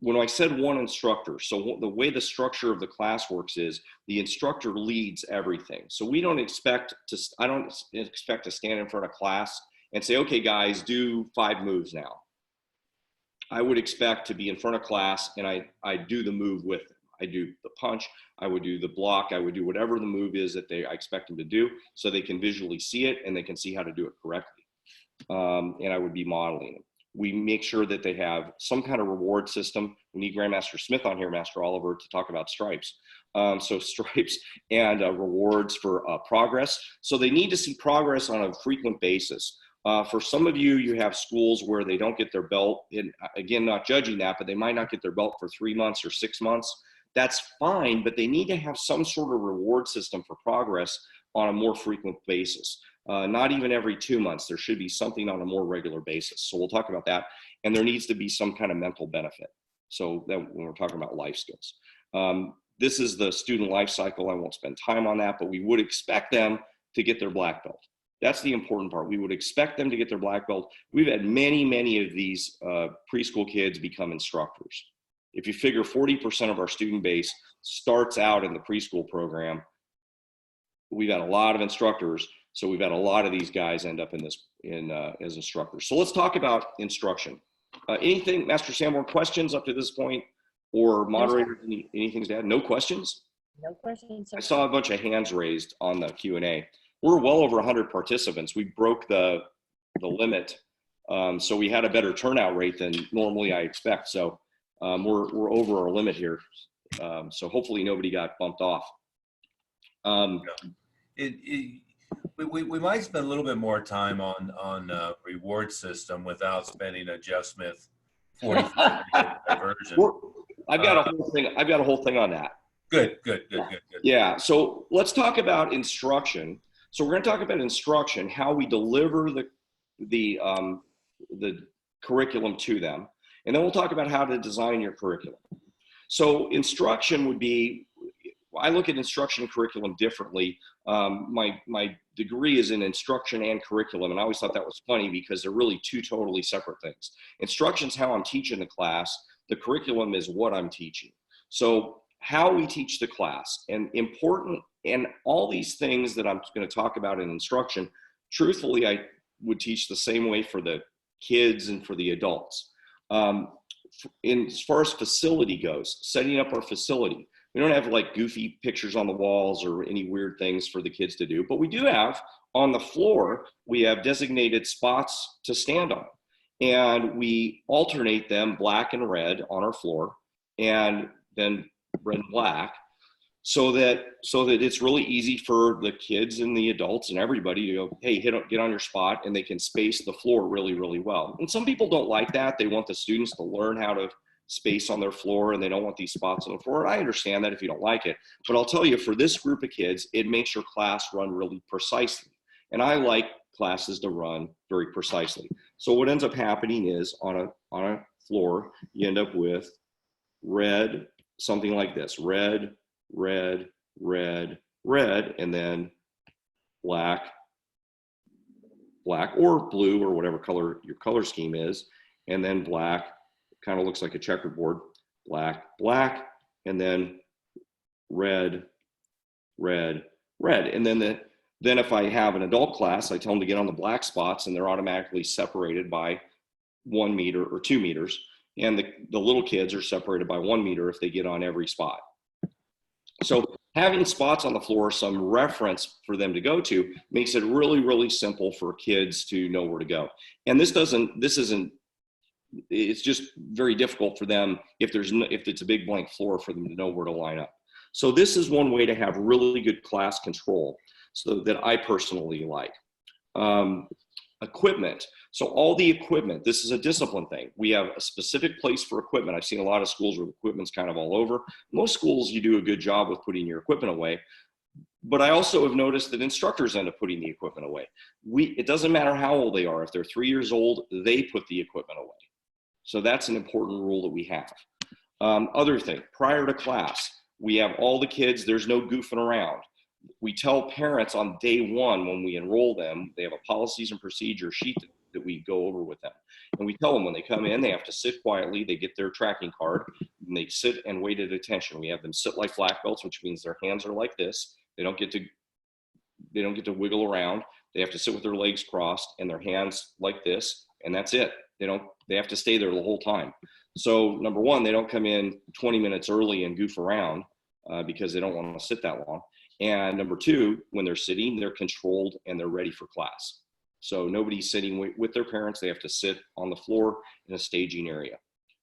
When I said 1 instructor, so the way the structure of the class works is the instructor leads everything. So I don't expect to stand in front of class and say, okay, guys, do 5 moves now. I would expect to be in front of class and I do the move with them. I do the punch, I would do the block, I would do whatever the move is that I expect them to do so they can visually see it and they can see how to do it correctly. And I would be modeling it. We make sure that they have some kind of reward system. We need Grandmaster Smith on here, Master Oliver, to talk about stripes. So stripes and rewards for progress. So they need to see progress on a frequent basis. For some of you, you have schools where they don't get their belt. And again, not judging that, but they might not get their belt for 3 months or 6 months. That's fine, but they need to have some sort of reward system for progress on a more frequent basis. Not even every 2 months. There should be something on a more regular basis. So we'll talk about that. And there needs to be some kind of mental benefit. So that when we're talking about life skills, this is the student life cycle. I won't spend time on that, but we would expect them to get their black belt. That's the important part. We would expect them to get their black belt. We've had many of these preschool kids become instructors. If you figure 40% of our student base starts out in the preschool program, we've had a lot of instructors. So we've had a lot of these guys end up in this as instructors. So let's talk about instruction. Anything, Master Sanborn, questions up to this point, or moderators, anything to add? No questions? No questions. I saw a bunch of hands raised on the Q&A. We're well over 100 participants. We broke the limit, so we had a better turnout rate than normally I expect. So we're over our limit here. So hopefully nobody got bumped off. We might spend a little bit more time on reward system without spending a Jeff Smith 45 version. I've got a whole thing on that. Good. Yeah. So let's talk about instruction. So we're going to talk about instruction, how we deliver the curriculum to them, and then we'll talk about how to design your curriculum. So instruction would be, I look at instruction and curriculum differently. My degree is in instruction and curriculum, and I always thought that was funny because they're really two totally separate things. Instruction is how I'm teaching the class. The curriculum is what I'm teaching. So how we teach the class, and important, and all these things that I'm going to talk about in instruction, truthfully, I would teach the same way for the kids and for the adults. As far as facility goes, setting up our facility, we don't have like goofy pictures on the walls or any weird things for the kids to do, but we do have on the floor, we have designated spots to stand on, and we alternate them black and red on our floor, and then red and black, so that it's really easy for the kids and the adults and everybody to go, hey, get on your spot, and they can space the floor really well. And some people don't like that. They want the students to learn how to space on their floor, and they don't want these spots on the floor. I understand that if you don't like it, but I'll tell you, for this group of kids, it makes your class run really precisely. And I like classes to run very precisely. So what ends up happening is on a floor, you end up with red, something like this, red, red, red, red, and then black, black or blue or whatever color your color scheme is, and then black, kind of looks like a checkerboard, black, black, and then red, red, red. And then if I have an adult class, I tell them to get on the black spots, and they're automatically separated by 1 meter or 2 meters. And the little kids are separated by 1 meter if they get on every spot. So having spots on the floor, some reference for them to go to, makes it really simple for kids to know where to go. And it's just very difficult for them if it's a big blank floor for them to know where to line up. So this is one way to have really good class control, so that I personally like. Equipment. So all the equipment, this is a discipline thing. We have a specific place for equipment. I've seen a lot of schools where the equipment's kind of all over. Most schools, you do a good job with putting your equipment away. But I also have noticed that instructors end up putting the equipment away. It doesn't matter how old they are. If they're 3 years old, they put the equipment away. So that's an important rule that we have. Other thing, prior to class, we have all the kids, there's no goofing around. We tell parents on day one when we enroll them, they have a policies and procedure sheet that we go over with them. And we tell them when they come in, they have to sit quietly, they get their tracking card, and they sit and wait at attention. We have them sit like black belts, which means their hands are like this. They don't get to wiggle around. They have to sit with their legs crossed and their hands like this, and that's it. They have to stay there the whole time. So number one, they don't come in 20 minutes early and goof around because they don't want to sit that long. And number two, when they're sitting, they're controlled and they're ready for class. So nobody's sitting with their parents. They have to sit on the floor in a staging area.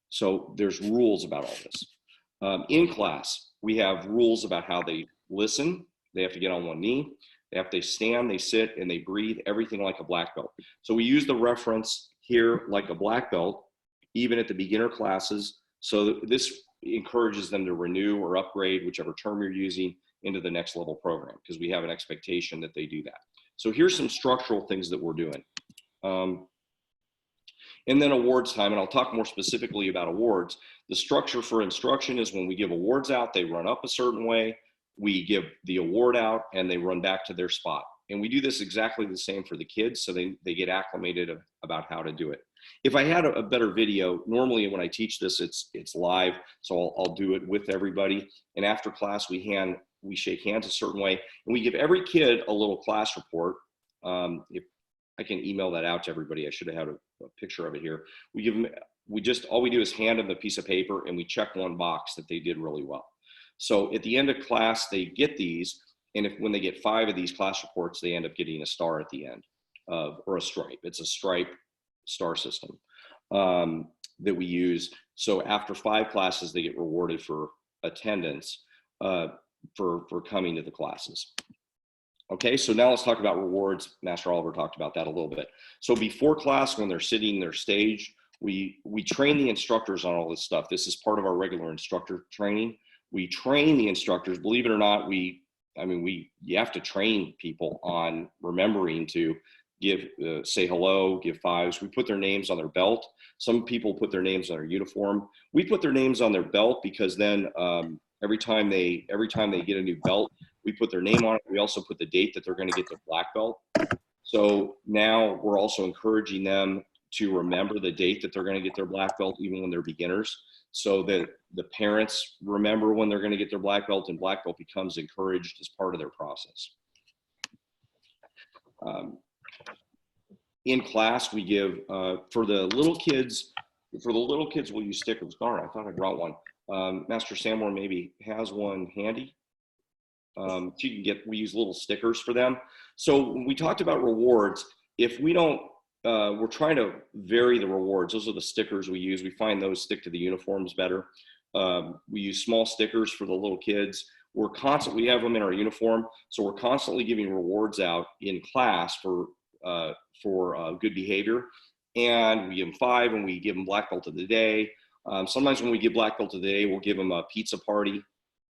So there's rules about all this. In class, we have rules about how they listen. They have to get on one knee. They have to stand, they sit, and they breathe, everything like a black belt. So we use the reference here like a black belt, even at the beginner classes. So this encourages them to renew or upgrade, whichever term you're using, into the next level program, because we have an expectation that they do that. So here's some structural things that we're doing. And then awards time, and I'll talk more specifically about awards. The structure for instruction is when we give awards out, they run up a certain way, we give the award out, and they run back to their spot. And we do this exactly the same for the kids, so they get acclimated about how to do it. If I had a better video, normally when I teach this, it's live, so I'll do it with everybody. And after class, we shake hands a certain way, and we give every kid a little class report. If I can email that out to everybody, I should have had a picture of it here. We give them, all we do is hand them a piece of paper, and we check one box that they did really well. So at the end of class, they get these, and when they get 5 of these class reports, they end up getting a star at the end, or a stripe. It's a stripe star system that we use. So after 5 classes, they get rewarded for attendance for coming to the classes. Okay, so now let's talk about rewards. Master Oliver talked about that a little bit. So before class, when they're sitting their stage, we train the instructors on all this stuff. This is part of our regular instructor training. We train the instructors. Believe it or not, you have to train people on remembering to say hello, give 5s. We put their names on their belt. Some people put their names on their uniform. We put their names on their belt because then every time they get a new belt, we put their name on it. We also put the date that they're going to get their black belt. So now we're also encouraging them to remember the date that they're going to get their black belt, even when they're beginners, so that the parents remember when they're going to get their black belt, and black belt becomes encouraged as part of their process. In class, we give, for the little kids, we'll use stickers. Darn, I thought I brought one. Master Samore maybe has one handy. We use little stickers for them. So when we talked about rewards, if we don't, we're trying to vary the rewards. Those are the stickers we use. We find those stick to the uniforms better. We use small stickers for the little kids. We have them in our uniform, so we're constantly giving rewards out in class for good behavior. And we give them 5, and we give them black belt of the day. Sometimes when we give black belt of the day, we'll give them a pizza party.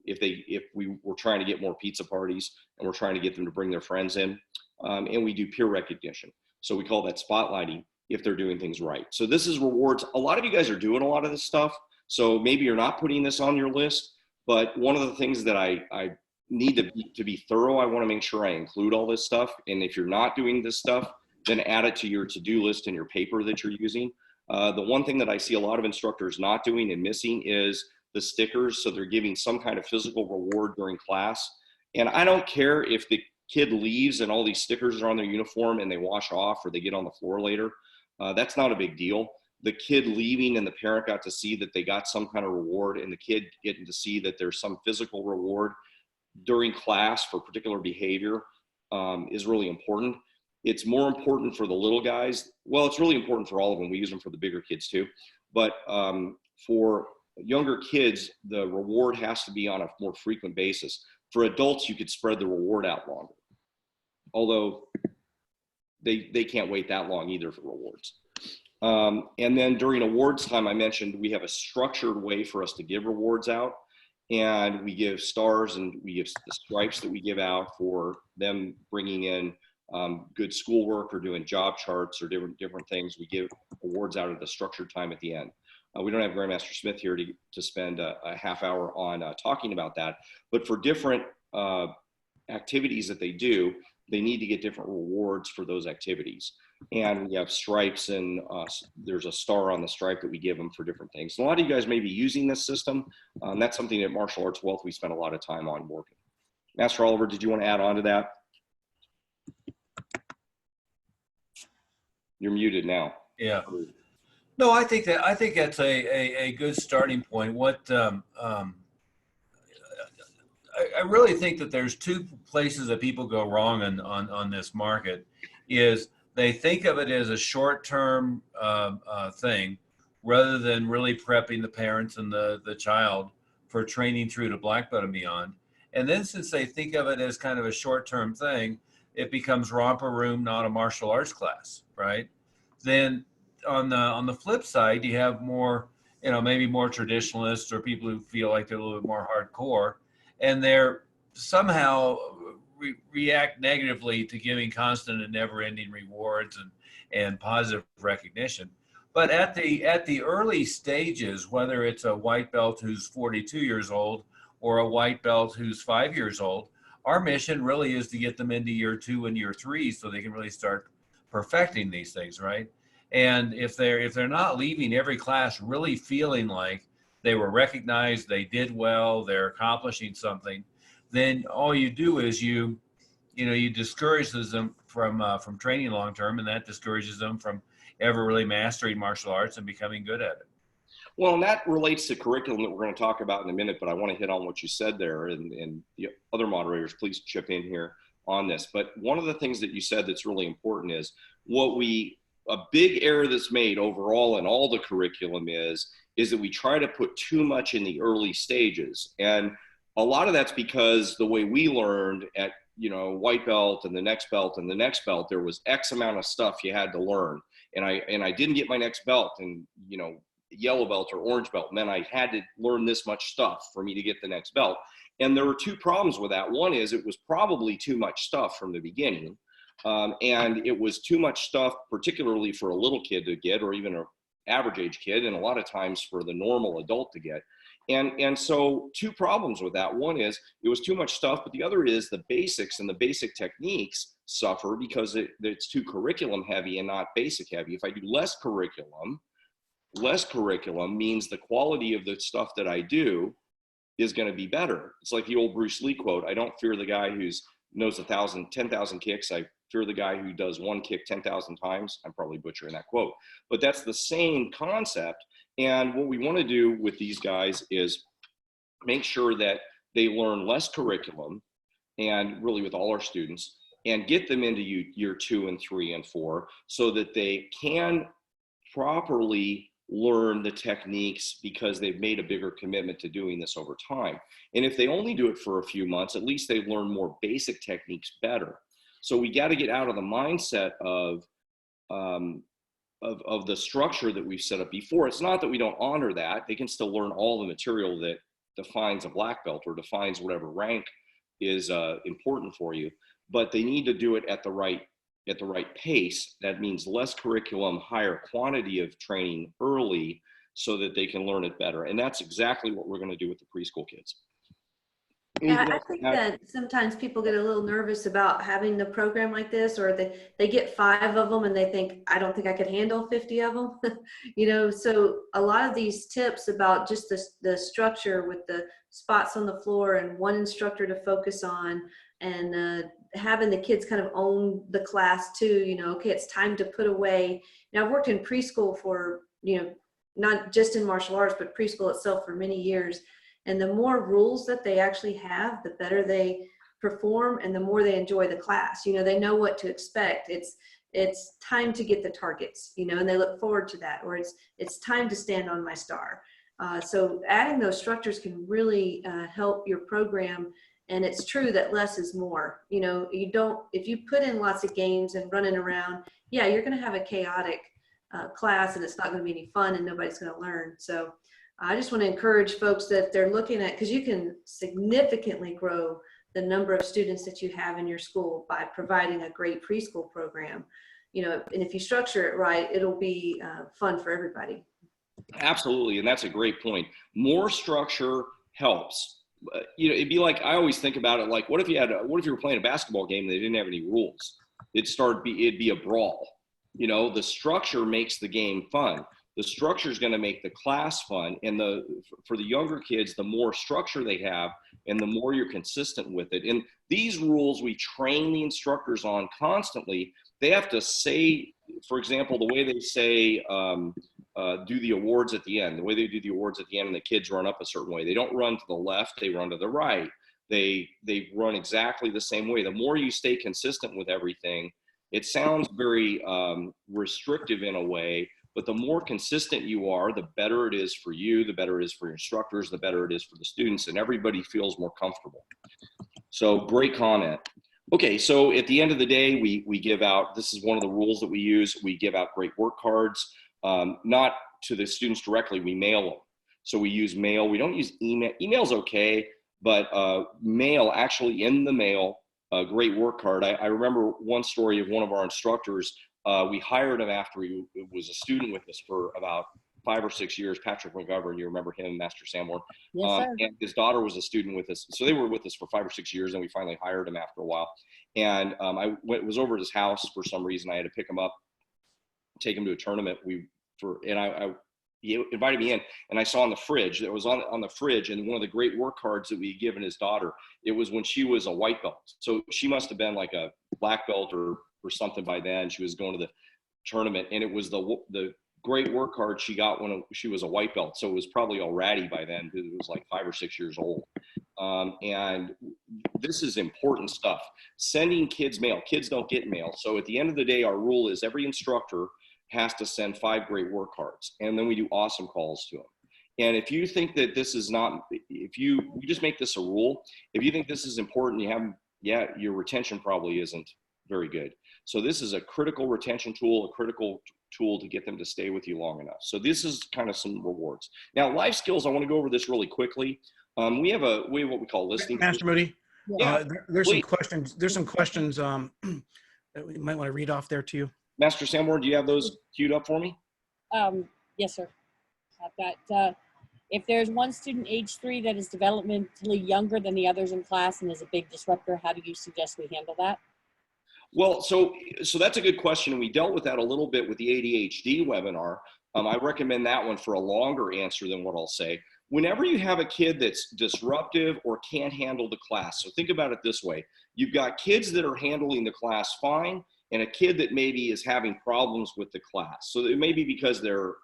If we're trying to get more pizza parties, and we're trying to get them to bring their friends in. And we do peer recognition. So we call that spotlighting if they're doing things right. So this is rewards. A lot of you guys are doing a lot of this stuff. So maybe you're not putting this on your list, but one of the things that I need to be thorough, I want to make sure I include all this stuff. And if you're not doing this stuff, then add it to your to-do list in your paper that you're using. The one thing that I see a lot of instructors not doing and missing is the stickers. So they're giving some kind of physical reward during class. And I don't care if the kid leaves and all these stickers are on their uniform and they wash off or they get on the floor later. That's not a big deal. The kid leaving and the parent got to see that they got some kind of reward, and the kid getting to see that there's some physical reward during class for particular behavior is really important. It's more important for the little guys. Well, it's really important for all of them. We use them for the bigger kids too. But for younger kids, the reward has to be on a more frequent basis. For adults, you could spread the reward out longer, although they can't wait that long either for rewards. And then during awards time, I mentioned we have a structured way for us to give rewards out, and we give stars and we give the stripes that we give out for them bringing in good schoolwork or doing job charts or different things. We give awards out at the structured time at the end. We don't have Grandmaster Smith here to spend a half hour on talking about that, but for different activities that they do, they need to get different rewards for those activities. And we have stripes, and there's a star on the stripe that we give them for different things. And a lot of you guys may be using this system. That's something at Martial Arts Wealth we spend a lot of time on working. Master Oliver, did you want to add on to that? You're muted now. Yeah. No, I think that's a good starting point. I really think that there's 2 places that people go wrong on this market. Is they think of it as a short-term thing, rather than really prepping the parents and the child for training through to black belt and beyond. And then since they think of it as kind of a short-term thing, it becomes romper room, not a martial arts class, right? Then on the flip side, you have more, maybe more traditionalists or people who feel like they're a little bit more hardcore, and they're somehow react negatively to giving constant and never-ending rewards and positive recognition. But at the early stages, whether it's a white belt who's 42 years old or a white belt who's 5 years old, our mission really is to get them into year 2 and year 3 so they can really start perfecting these things, right? And if they're not leaving every class really feeling like they were recognized, they did well, they're accomplishing something, then all you do is you discourage them from training long term, and that discourages them from ever really mastering martial arts and becoming good at it. Well, and that relates to curriculum that we're going to talk about in a minute, but I want to hit on what you said there, and the other moderators, please chip in here on this. But one of the things that you said that's really important is a big error that's made overall in all the curriculum is that we try to put too much in the early stages. And a lot of that's because the way we learned at, white belt and the next belt and the next belt, there was X amount of stuff you had to learn. And I didn't get my next belt and, yellow belt or orange belt. And then I had to learn this much stuff for me to get the next belt. And there were two problems with that. One is it was probably too much stuff from the beginning. And it was too much stuff, particularly for a little kid to get, or even an average age kid, and a lot of times for the normal adult to get. And so two problems with that. One is it was too much stuff, but the other is the basics and the basic techniques suffer because it's too curriculum heavy and not basic heavy. If I do less curriculum means the quality of the stuff that I do is going to be better. It's like the old Bruce Lee quote, I don't fear the guy who knows 10,000 kicks. I fear the guy who does one kick 10,000 times. I'm probably butchering that quote, but that's the same concept. And what we want to do with these guys is make sure that they learn less curriculum, and really with all our students, and get them into year 2 and 3 and 4 so that they can properly learn the techniques because they've made a bigger commitment to doing this over time. And if they only do it for a few months, at least they've learned more basic techniques better. So we got to get out of the mindset of the structure that we've set up before. It's not that we don't honor that. They can still learn all the material that defines a black belt or defines whatever rank is important for you, but they need to do it at the right pace. That means less curriculum, higher quantity of training early so that they can learn it better. And that's exactly what we're going to do with the preschool kids. Yeah, I think that sometimes people get a little nervous about having the program like this, or they get 5 of them and they think, I don't think I could handle 50 of them. So a lot of these tips about just the structure with the spots on the floor and one instructor to focus on, and having the kids kind of own the class too, okay, it's time to put away. Now, I've worked in preschool for, not just in martial arts, but preschool itself for many years. And the more rules that they actually have, the better they perform and the more they enjoy the class. They know what to expect. It's time to get the targets, and they look forward to that, or it's time to stand on my star. So adding those structures can really help your program. And it's true that less is more. If you put in lots of games and running around, yeah, you're going to have a chaotic class, and it's not going to be any fun, and nobody's going to learn. So I just want to encourage folks that they're looking at, because you can significantly grow the number of students that you have in your school by providing a great preschool program. And if you structure it right, it'll be fun for everybody. Absolutely, and that's a great point. More structure helps. It'd be like, I always think about it like, what if you were playing a basketball game and they didn't have any rules? It'd be a brawl. The structure makes the game fun. The structure is going to make the class fun. And for the younger kids, the more structure they have and the more you're consistent with it. And these rules we train the instructors on constantly. They have to say, for example, the way they say, do the awards at the end, the way they do the awards at the end, and the kids run up a certain way. They don't run to the left, they run to the right. They run exactly the same way. The more you stay consistent with everything, it sounds very restrictive in a way, but the more consistent you are, the better it is for you, the better it is for your instructors, the better it is for the students, and everybody feels more comfortable. So great comment. Okay, so at the end of the day, we give out, this is one of the rules that we use, we give out great work cards, not to the students directly, we mail them. So we use mail, we don't use email. Email's okay, but mail, actually in the mail, a great work card. I remember one story of one of our instructors We hired him after he was a student with us for about 5 or 6 years. Patrick McGovern, you remember him, Master Sanborn. Yes, sir. And his daughter was a student with us. So they were with us for 5 or 6 years, and we finally hired him after a while. And was over at his house for some reason. I had to pick him up, take him to a tournament. He invited me in, and I saw on the fridge, that was on the fridge, and one of the great work cards that we had given his daughter, it was when she was a white belt. So she must have been like a black belt or something by then. She was going to the tournament, and it was the great work card she got when she was a white belt. So it was probably all ratty by then, because it was like 5 or 6 years old. And this is important stuff. Sending kids mail. Kids don't get mail. So at the end of the day, our rule is every instructor has to send 5 great work cards, and then we do awesome calls to them. And if you think that this is not, we just make this a rule. If you think this is important, your retention probably isn't very good. So this is a critical retention tool, a critical tool to get them to stay with you long enough. So this is kind of some rewards. Now, life skills, I want to go over this really quickly. We have what we call listening. Master Moody, Yeah. there's some questions. There's some questions that we might want to read off there to you. Master Sanborn, do you have those queued up for me? Yes, sir. I've got, if there's one student age 3 that is developmentally younger than the others in class and is a big disruptor, how do you suggest we handle that? Well, so that's a good question. And we dealt with that a little bit with the ADHD webinar. I recommend that one for a longer answer than what I'll say. Whenever you have a kid that's disruptive or can't handle the class, so think about it this way. You've got kids that are handling the class fine, and a kid that maybe is having problems with the class. So it may be because they're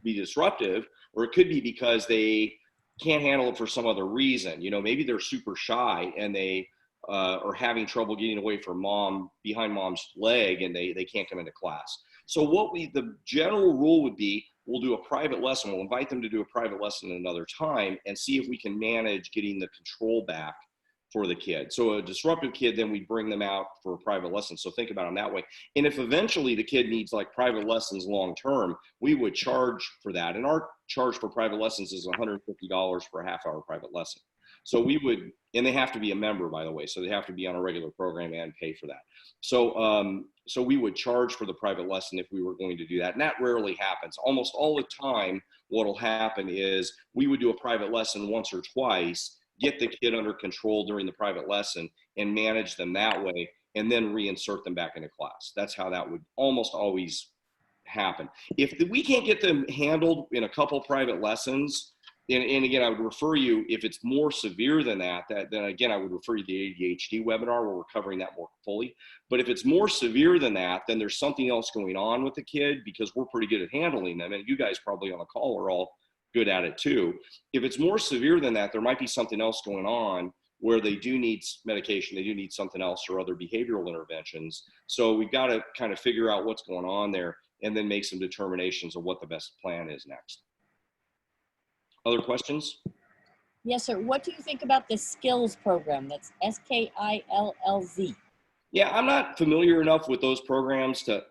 be disruptive, or it could be because they can't handle it for some other reason. You know, maybe they're super shy and they are having trouble getting away from behind mom's leg, and they can't come into class. So the general rule would be, we'll do a private lesson. We'll invite them to do a private lesson another time and see if we can manage getting the control back for the kid. So a disruptive kid, then we bring them out for a private lesson. So think about them that way. And if eventually the kid needs like private lessons long-term, we would charge for that. And our charge for private lessons is $150 for a half-hour private lesson. So we would, and they have to be a member, by the way, so they have to be on a regular program and pay for that. So we would charge for the private lesson if we were going to do that. And that rarely happens. Almost all the time, what'll happen is we would do a private lesson once or twice, get the kid under control during the private lesson and manage them that way, and then reinsert them back into class. That's how that would almost always happen. If we can't get them handled in a couple private lessons, and again, I would refer you, if it's more severe than that, then again, I would refer you to the ADHD webinar where we're covering that more fully. But if it's more severe than that, then there's something else going on with the kid, because we're pretty good at handling them. And you guys probably on the call are all good at it too. If it's more severe than that, there might be something else going on where they do need medication, they do need something else or other behavioral interventions. So we've got to kind of figure out what's going on there and then make some determinations of what the best plan is next. Other questions? Yes, sir. What do you think about the skills program? That's SKILLZ. Yeah, I'm not familiar enough with those programs to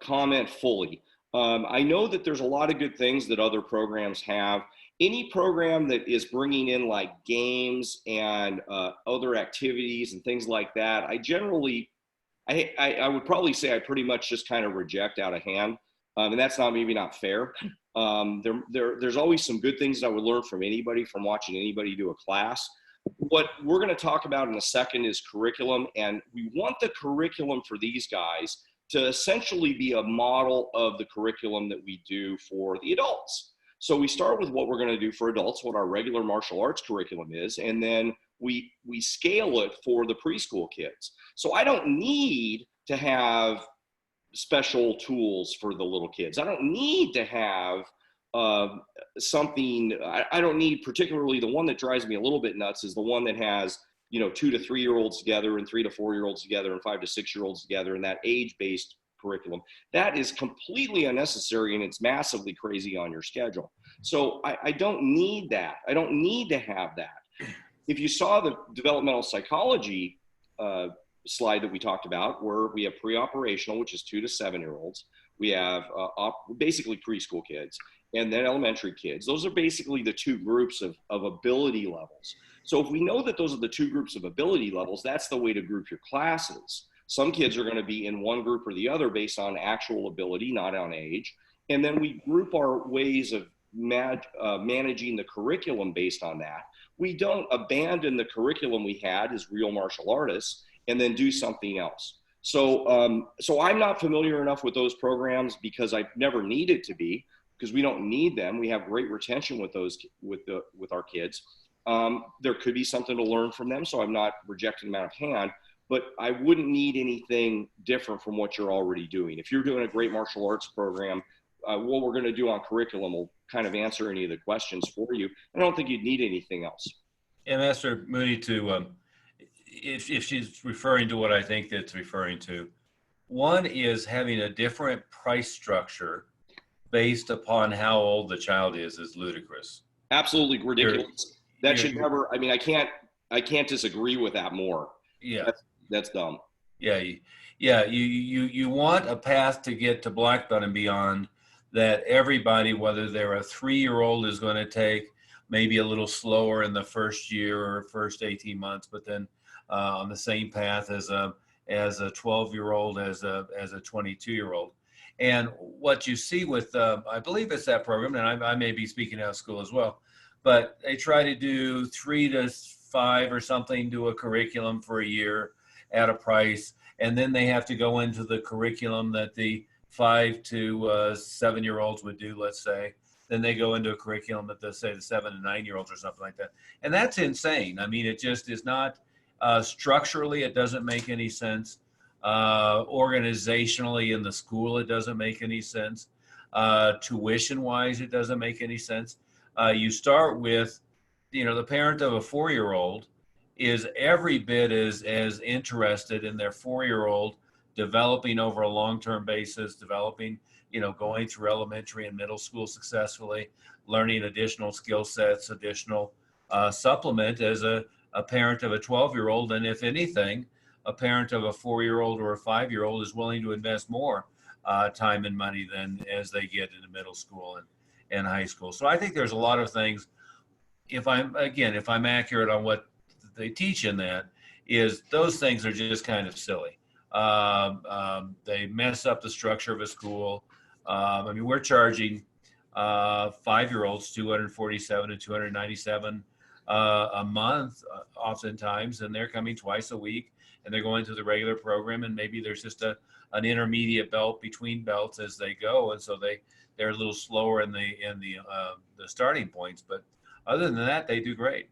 comment fully. I know that there's a lot of good things that other programs have. Any program that is bringing in like games and other activities and things like that, I would probably say I pretty much just kind of reject out of hand. And that's maybe not fair. There's always some good things that I would learn from anybody, from watching anybody do a class. What we're going to talk about in a second is curriculum, and we want the curriculum for these guys to essentially be a model of the curriculum that we do for the adults. So we start with what we're going to do for adults, what our regular martial arts curriculum is, and then we scale it for the preschool kids. So I don't need to have special tools for the little kids. I don't need to have something, I don't need, particularly the one that drives me a little bit nuts is the one that has, 2 to 3 year olds together and 3 to 4 year olds together and 5 to 6 year olds together, and that age-based curriculum. That is completely unnecessary, and it's massively crazy on your schedule. So I don't need that. I don't need to have that. If you saw the developmental psychology slide that we talked about, where we have pre-operational, which is 2 to 7 year olds. We have basically preschool kids, and then elementary kids. Those are basically the 2 groups of ability levels. So if we know that those are the 2 groups of ability levels, that's the way to group your classes. Some kids are going to be in one group or the other based on actual ability, not on age. And then we group our ways of managing the curriculum based on that. We don't abandon the curriculum we had as real martial artists and then do something else. So, so I'm not familiar enough with those programs because I've never needed to be, because we don't need them. We have great retention with those, with our kids. There could be something to learn from them, so I'm not rejecting them out of hand, but I wouldn't need anything different from what you're already doing. If you're doing a great martial arts program, what we're going to do on curriculum will kind of answer any of the questions for you. I don't think you'd need anything else. And Master Moody, if she's referring to what I think that's referring to, one is having a different price structure based upon how old the child is ludicrous. Absolutely ridiculous. That should never, I mean, I can't disagree with that more. Yeah. That's dumb. Yeah. Yeah. You want a path to get to black belt and beyond that everybody, whether they're a 3-year-old, is going to take maybe a little slower in the first year or first 18 months, but then on the same path as a 12-year-old, as a 22-year-old. And what you see with, I believe it's that program, and I may be speaking out of school as well, but they try to do 3 to 5 or something, do a curriculum for a year at a price, and then they have to go into the curriculum that the 5 to 7-year-olds would do, let's say. Then they go into a curriculum that they say the 7 and 9-year-olds or something like that. And that's insane. I mean, it just is not, structurally, it doesn't make any sense. Organizationally in the school, it doesn't make any sense. Tuition-wise, it doesn't make any sense. You start with, the parent of a 4-year-old is every bit as interested in their 4-year-old developing over a long-term basis, developing, going through elementary and middle school successfully, learning additional skill sets, additional supplement as a parent of a 12-year-old. And if anything, a parent of a 4-year-old or a 5-year-old is willing to invest more time and money than as they get into middle school and high school. So I think there's a lot of things, if I'm accurate on what they teach in that, is those things are just kind of silly. They mess up the structure of a school. I mean, we're charging 5-year-olds $247 to $297 a month, oftentimes, and they're coming twice a week, and they're going through the regular program, and maybe there's just an intermediate belt between belts as they go, and so they're a little slower in the starting points, but other than that, they do great.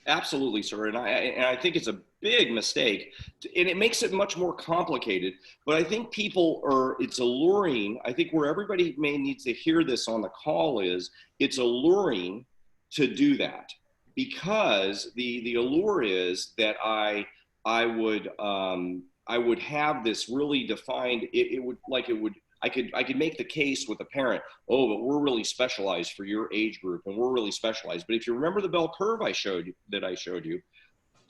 Absolutely, sir. And I think it's a big mistake, and it makes it much more complicated. But I think it's alluring. I think where everybody may need to hear this on the call is it's alluring to do that, because the allure is that I would have this really defined. I could make the case with a parent, oh, but we're really specialized for your age group, and we're really specialized. But if you remember the bell curve I showed you,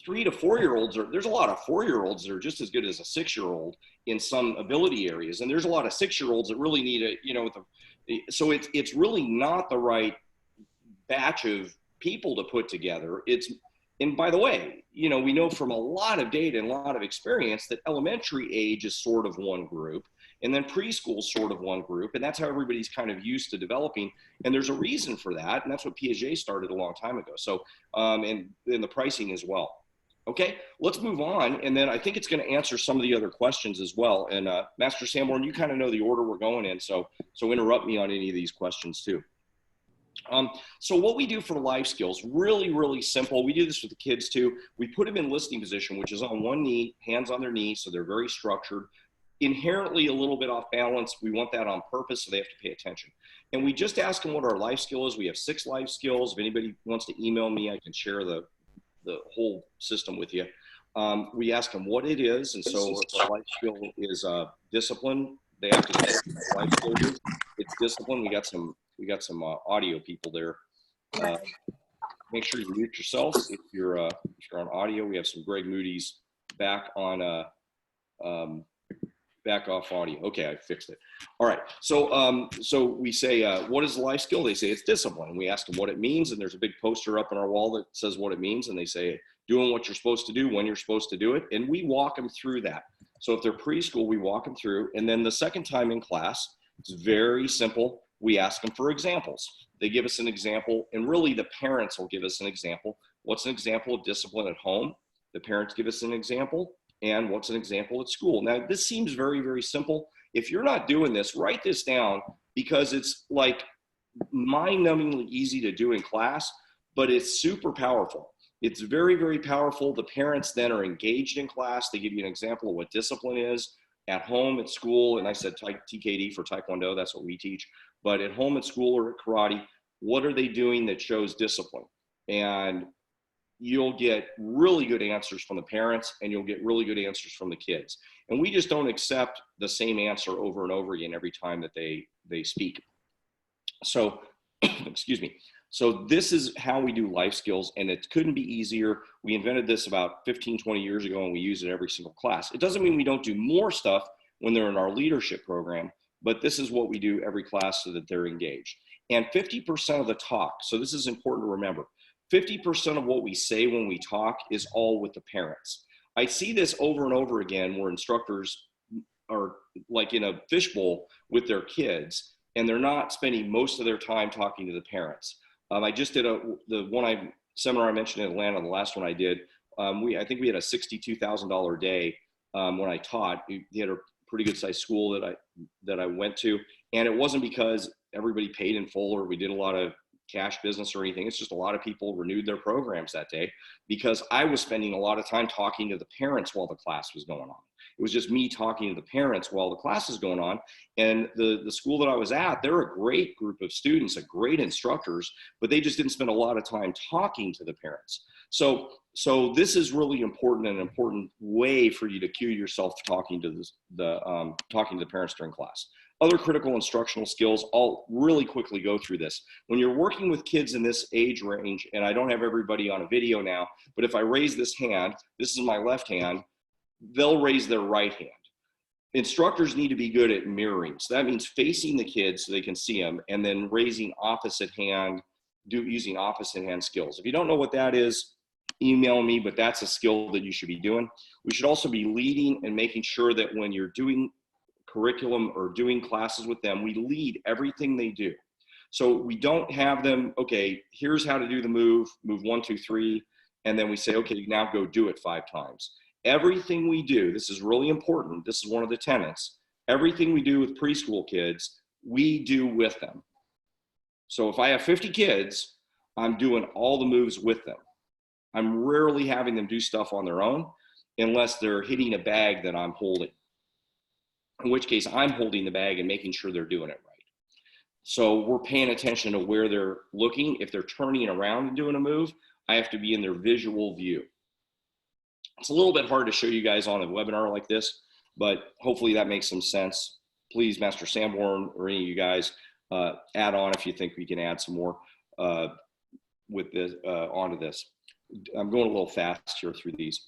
3 to 4-year-olds there's a lot of 4-year-olds that are just as good as a 6-year-old in some ability areas, and there's a lot of 6-year-olds that really need so it's really not the right batch of people to put together. And by the way, we know from a lot of data and a lot of experience that elementary age is sort of one group, and then preschool is sort of one group, and that's how everybody's kind of used to developing. And there's a reason for that, and that's what Piaget started a long time ago. So, and the pricing as well. Okay, let's move on, and then I think it's going to answer some of the other questions as well. And Master Sanborn, you kind of know the order we're going in, so interrupt me on any of these questions too. So what we do for life skills, really, really simple. We do this with the kids too. We put them in listening position, which is on one knee, hands on their knees, so they're very structured. Inherently a little bit off balance. We want that on purpose, so they have to pay attention. And we just ask them what our life skill is. We have 6 life skills. If anybody wants to email me, I can share the whole system with you. We ask them what it is, and so if our life skill is discipline, they have to say what life skill is. It's discipline. We got some audio people there. Make sure you mute yourself if you're on audio. We have some Greg Moody's back on back off audio. Okay, I fixed it. All right. So we say, what is life skill? They say it's discipline. We ask them what it means, and there's a big poster up on our wall that says what it means, and they say doing what you're supposed to do when you're supposed to do it, and we walk them through that. So if they're preschool, we walk them through. And then the second time in class, it's very simple. We ask them for examples. They give us an example, and really the parents will give us an example. What's an example of discipline at home? The parents give us an example. And what's an example at school? Now, this seems very, very simple. If you're not doing this, write this down, because it's like mind-numbingly easy to do in class, but it's super powerful. It's very, very powerful. The parents then are engaged in class. They give you an example of what discipline is at home, at school. And I said TKD for Taekwondo, that's what we teach. But at home, at school, or at karate, what are they doing that shows discipline? And you'll get really good answers from the parents, and you'll get really good answers from the kids. And we just don't accept the same answer over and over again every time that they speak. So, excuse me. So this is how we do life skills, and it couldn't be easier. We invented this about 15, 20 years ago, and we use it every single class. It doesn't mean we don't do more stuff when they're in our leadership program, but this is what we do every class so that they're engaged. And 50% of the talk, so this is important to remember, 50% of what we say when we talk is all with the parents. I see this over and over again where instructors are like in a fishbowl with their kids, and they're not spending most of their time talking to the parents. I just did the seminar I mentioned in Atlanta, the last one I did. I think we had a $62,000 day when I taught. We had a pretty good sized school that I went to, and it wasn't because everybody paid in full or we did a lot of cash business or anything. It's just a lot of people renewed their programs that day because I was spending a lot of time talking to the parents while the class was going on. It was just me talking to the parents while the class is going on. And the school that I was at, they're a great group of students, a great instructors, but they just didn't spend a lot of time talking to the parents. So this is really important, and an important way for you to cue yourself talking to the parents during class. Other critical instructional skills, I'll really quickly go through this. When you're working with kids in this age range, and I don't have everybody on a video now, but if I raise this hand, this is my left hand, they'll raise their right hand. Instructors need to be good at mirroring. So that means facing the kids so they can see them, and then raising opposite hand, using opposite hand skills. If you don't know what that is, email me, but that's a skill that you should be doing. We should also be leading and making sure that when you're doing curriculum or doing classes with them, we lead everything they do. So we don't have them, okay, here's how to do the move 1, 2, 3, and then we say, okay, now go do it 5 times. Everything we do, this is really important, this is one of the tenets, everything we do with preschool kids, we do with them. So if I have 50 kids, I'm doing all the moves with them. I'm rarely having them do stuff on their own unless they're hitting a bag that I'm holding. In which case I'm holding the bag and making sure they're doing it right. So we're paying attention to where they're looking. If they're turning around and doing a move, I have to be in their visual view. It's a little bit hard to show you guys on a webinar like this, but hopefully that makes some sense. Please, Master Sanborn or any of you guys, add on if you think we can add some more with this onto this. I'm going a little fast here through these.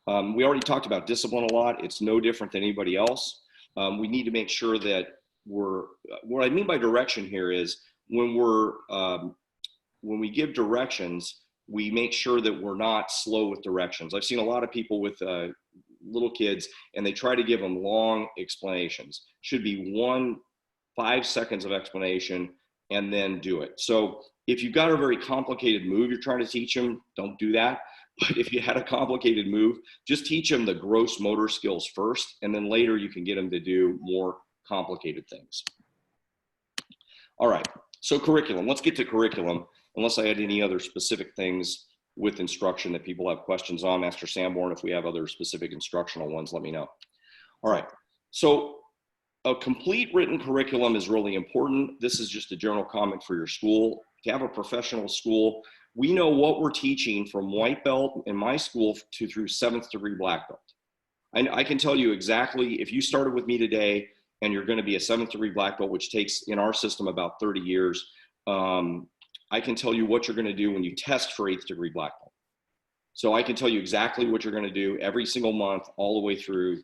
We already talked about discipline a lot. It's no different than anybody else. We need to make sure that what I mean by direction here is when we give directions, we make sure that we're not slow with directions. I've seen a lot of people with little kids, and they try to give them long explanations. Should be 5 seconds of explanation and then do it. So if you've got a very complicated move you're trying to teach them, don't do that. But if you had a complicated move, just teach them the gross motor skills first, and then later you can get them to do more complicated things. All right, so curriculum. Let's get to curriculum, unless I had any other specific things with instruction that people have questions on. Master Sanborn, if we have other specific instructional ones, let me know. All right, so a complete written curriculum is really important. This is just a general comment for your school. To have a professional school, we know what we're teaching from white belt in my school through 7th degree black belt. I can tell you exactly, if you started with me today and you're going to be a 7th degree black belt, which takes in our system about 30 years, I can tell you what you're going to do when you test for 8th degree black belt. So I can tell you exactly what you're going to do every single month all the way through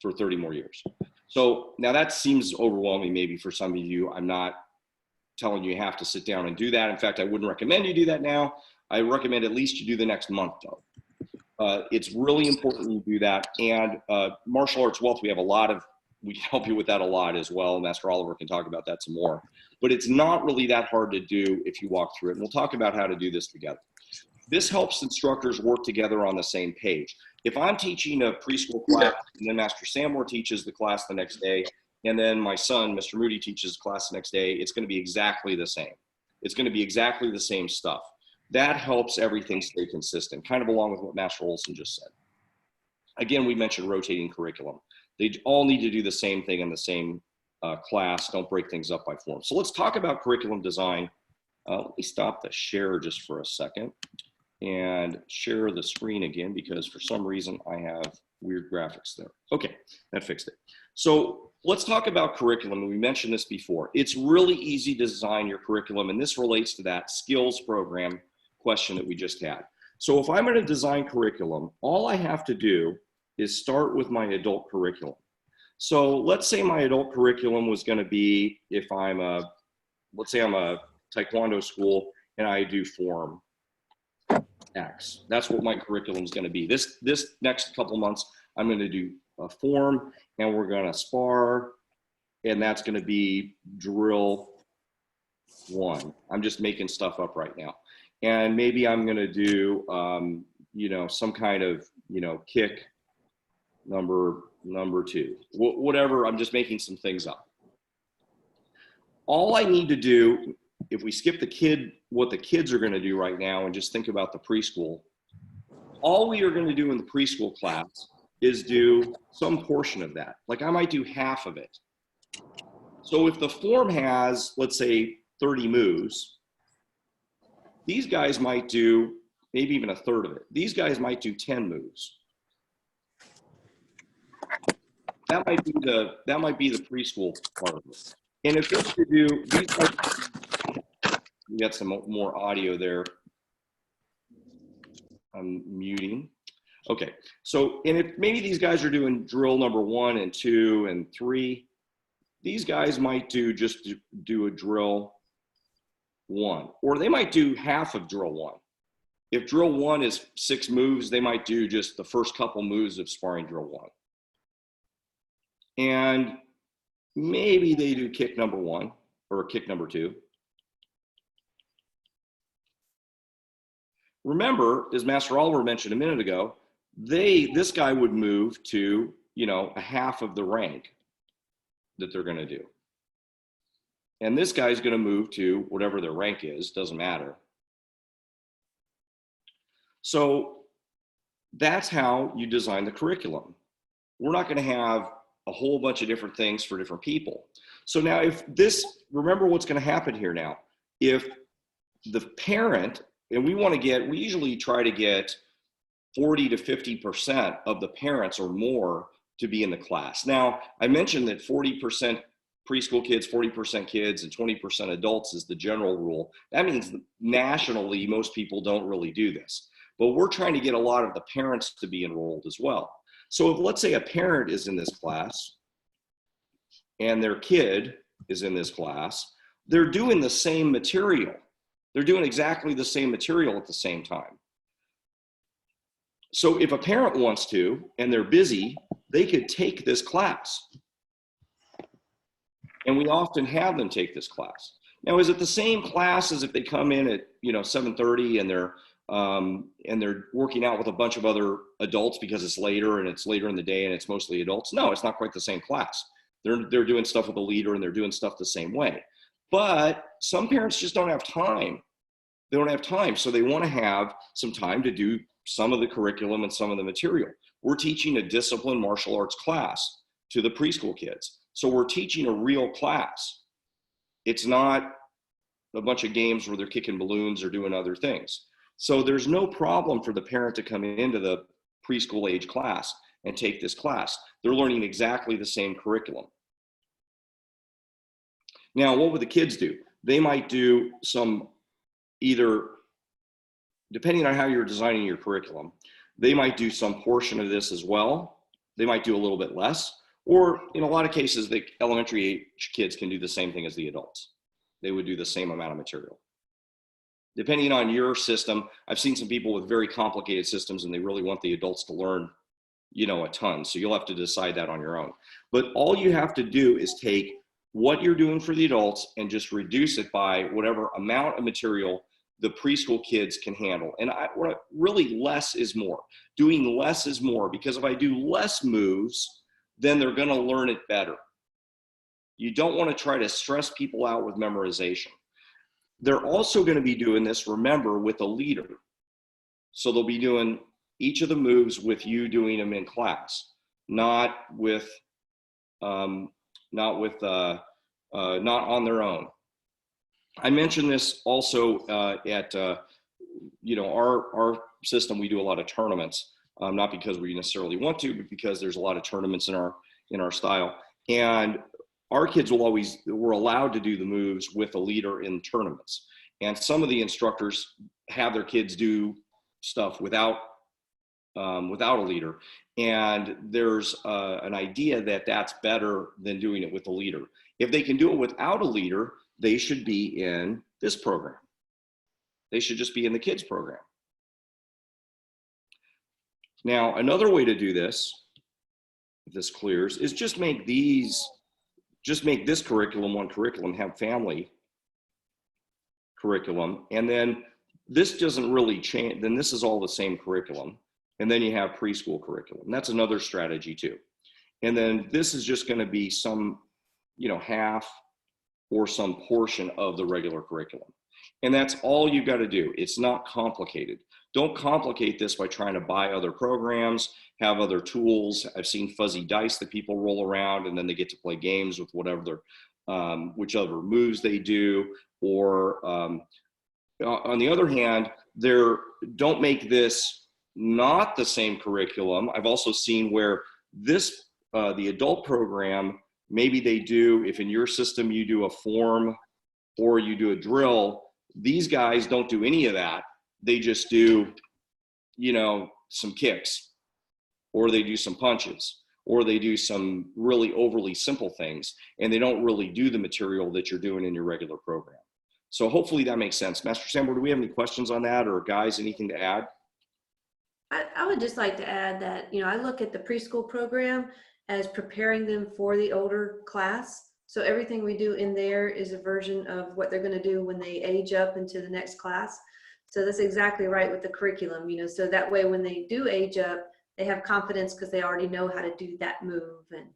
for 30 more years. So now that seems overwhelming maybe for some of you. I'm not telling you have to sit down and do that. In fact, I wouldn't recommend you do that now. I recommend at least you do the next month though. It's really important you do that. And martial arts wealth, we can help you with that a lot as well. Master Oliver can talk about that some more. But it's not really that hard to do if you walk through it. And we'll talk about how to do this together. This helps instructors work together on the same page. If I'm teaching a preschool class and then Master Samwar teaches the class the next day, and then my son, Mr. Moody, teaches class the next day, it's going to be exactly the same. It's going to be exactly the same stuff. That helps everything stay consistent, kind of along with what Master Olson just said. Again, we mentioned rotating curriculum. They all need to do the same thing in the same class. Don't break things up by form. So let's talk about curriculum design. Let me stop the share just for a second and share the screen again, because for some reason I have weird graphics there. Okay, that fixed it. So let's talk about curriculum. We mentioned this before. It's really easy to design your curriculum, and this relates to that skills program question that we just had. So if I'm going to design curriculum, all I have to do is start with my adult curriculum. So let's say my adult curriculum was going to be, if I'm let's say I'm a Taekwondo school and I do form X. That's what my curriculum is going to be. This next couple months, I'm going to do a form and we're going to spar, and that's going to be drill 1. I'm just making stuff up right now. And maybe I'm going to do, you know, some kind of, you know, kick number 2, whatever. I'm just making some things up. All I need to do, if we skip what the kids are going to do right now and just think about the preschool, all we are going to do in the preschool class is do some portion of that. Like I might do half of it. So if the form has, let's say, 30 moves, these guys might do maybe even a third of it. These guys might do 10 moves. That might be the preschool part of it. And if they're to do these guys, we got some more audio there. I'm muting. Okay, so, and if maybe these guys are doing drill number 1 and 2 and 3, these guys might just do a drill 1, or they might do half of drill 1. If drill 1 is 6 moves, they might do just the first couple moves of sparring drill 1. And maybe they do kick number 1 or kick number 2. Remember, as Master Oliver mentioned a minute ago, this guy would move to, you know, a half of the rank that they're going to do. And this guy's going to move to whatever their rank is, doesn't matter. So that's how you design the curriculum. We're not going to have a whole bunch of different things for different people. So now remember what's going to happen here now. If the parent, and we usually try to get 40 to 50% of the parents or more to be in the class. Now, I mentioned that 40% preschool kids, 40% kids, and 20% adults is the general rule. That means nationally, most people don't really do this. But we're trying to get a lot of the parents to be enrolled as well. So if, let's say, a parent is in this class and their kid is in this class, they're doing the same material. They're doing exactly the same material at the same time. So if a parent wants to, and they're busy, they could take this class. And we often have them take this class. Now, is it the same class as if they come in at 7:30 and they're working out with a bunch of other adults because it's later and it's later in the day and it's mostly adults? No, it's not quite the same class. They're doing stuff with a leader and they're doing stuff the same way. But some parents just don't have time. They don't have time, so they want to have some time to do some of the curriculum and some of the material. We're teaching a disciplined martial arts class to the preschool kids. So we're teaching a real class. It's not a bunch of games where they're kicking balloons or doing other things. So there's no problem for the parent to come into the preschool age class and take this class. They're learning exactly the same curriculum. Now, what would the kids do? They might do some, either, depending on how you're designing your curriculum, they might do some portion of this as well. They might do a little bit less, or in a lot of cases, the elementary age kids can do the same thing as the adults. They would do the same amount of material. depending on your system, I've seen some people with very complicated systems and they really want the adults to learn, a ton. So you'll have to decide that on your own. But all you have to do is take what you're doing for the adults and just reduce it by whatever amount of material the preschool kids can handle. And really less is more. Doing less is more, because if I do less moves, then they're going to learn it better. You don't want to try to stress people out with memorization. They're also going to be doing this, remember, with a leader. So they'll be doing each of the moves with you doing them in class, not on their own. I mentioned this also at our system. We do a lot of tournaments, not because we necessarily want to, but because there's a lot of tournaments in our style. And our kids were allowed to do the moves with a leader in tournaments. And some of the instructors have their kids do stuff without a leader. And there's an idea that that's better than doing it with a leader. If they can do it without a leader, they should be in this program. They should just be in the kids program. Now, another way to do this, if this clears, is just make this curriculum one curriculum, have family curriculum, and then this doesn't really change, then this is all the same curriculum, and then you have preschool curriculum. That's another strategy too. And then this is just going to be some, half or some portion of the regular curriculum. And that's all you got to do. It's not complicated. Don't complicate this by trying to buy other programs, have other tools. I've seen fuzzy dice that people roll around and then they get to play games with whichever moves they do. Or on the other hand, don't make this not the same curriculum. I've also seen where the adult program, maybe they do, if in your system you do a form or you do a drill, these guys don't do any of that. They just do, some kicks, or they do some punches, or they do some really overly simple things, and they don't really do the material that you're doing in your regular program. So hopefully that makes sense. Master Sambo, do we have any questions on that, or guys, anything to add? I would just like to add that, I look at the preschool program as preparing them for the older class. So everything we do in there is a version of what they're going to do when they age up into the next class. So that's exactly right with the curriculum, so that way when they do age up, they have confidence because they already know how to do that move, and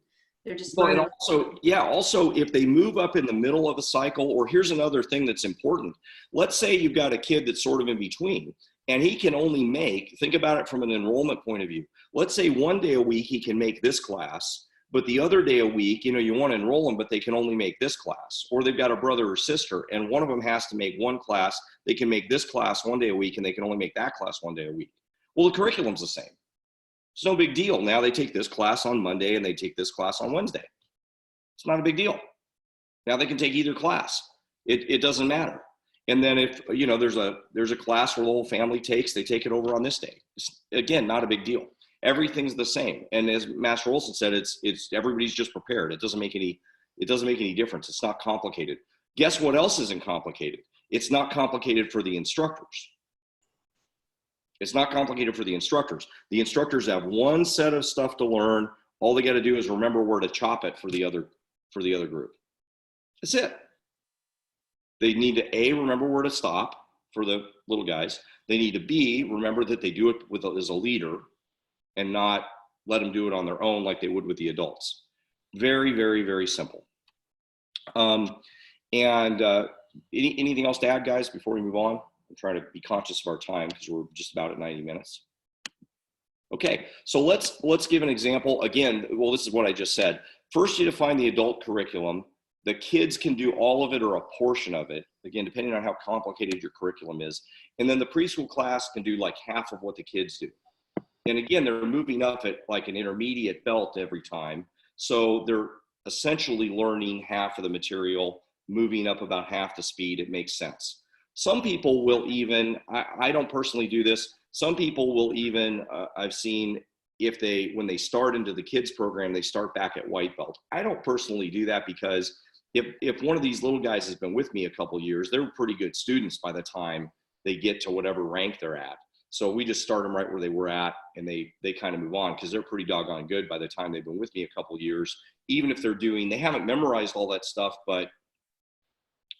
they're just. Well, and also if they move up in the middle of a cycle, or here's another thing that's important. Let's say you've got a kid that's sort of in between, and he can only think about it from an enrollment point of view. Let's say one day a week he can make this class, but the other day a week, you want to enroll them, but they can only make this class. Or they've got a brother or sister, and one of them has to make one class. They can make this class one day a week, and they can only make that class one day a week. Well, the curriculum's the same. It's no big deal. Now they take this class on Monday, and they take this class on Wednesday. It's not a big deal. Now they can take either class. It doesn't matter. And then if, there's a class where the whole family takes, they take it over on this day. It's, again, not a big deal. Everything's the same. And as Master Olson said, it's everybody's just prepared. It doesn't make any difference. It's not complicated. Guess what else isn't complicated? It's not complicated for the instructors. It's not complicated for the instructors. The instructors have one set of stuff to learn. All they got to do is remember where to chop it for the other group. That's it. They need to A, remember where to stop for the little guys. They need to B, remember that they do it as a leader, and not let them do it on their own like they would with the adults. Very, very, very simple. Anything else to add, guys, before we move on? I'm trying to be conscious of our time because we're just about at 90 minutes. Okay, so let's give an example. Again, well, this is what I just said. First, you define the adult curriculum. The kids can do all of it or a portion of it, again, depending on how complicated your curriculum is. And then the preschool class can do like half of what the kids do. And again, they're moving up at like an intermediate belt every time. So they're essentially learning half of the material, moving up about half the speed. It makes sense. Some people will even, I don't personally do this. Some people will even, I've seen when they start into the kids program, they start back at white belt. I don't personally do that because if one of these little guys has been with me a couple years, they're pretty good students by the time they get to whatever rank they're at. So we just start them right where they were at, and they kind of move on, because they're pretty doggone good by the time they've been with me a couple years, even if they haven't memorized all that stuff. But,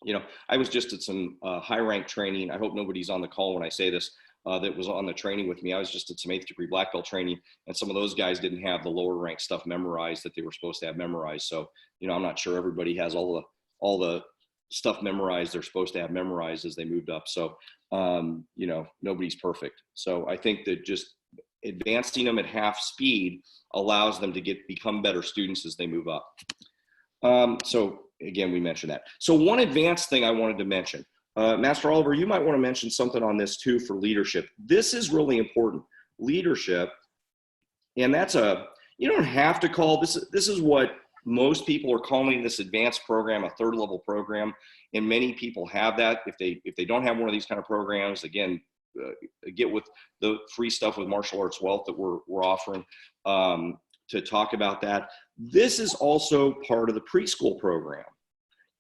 you know, I was just at some high rank training. I hope nobody's on the call when I say this, that was on the training with me. I was just at some 8th degree black belt training, and some of those guys didn't have the lower rank stuff memorized that they were supposed to have memorized. So, you know, I'm not sure everybody has all the stuff memorized they're supposed to have memorized as they moved up. So, you know, nobody's perfect. So I think that just advancing them at half speed allows them to become better students as they move up. So again, we mentioned that. So one advanced thing I wanted to mention, Master Oliver, you might want to mention something on this too for leadership. This is really important. Leadership, and you don't have to call this is what most people are calling this advanced program a 3rd level program, and many people have that. If they don't have one of these kind of programs, again, get with the free stuff with Martial Arts Wealth that we're offering to talk about that. This is also part of the preschool program,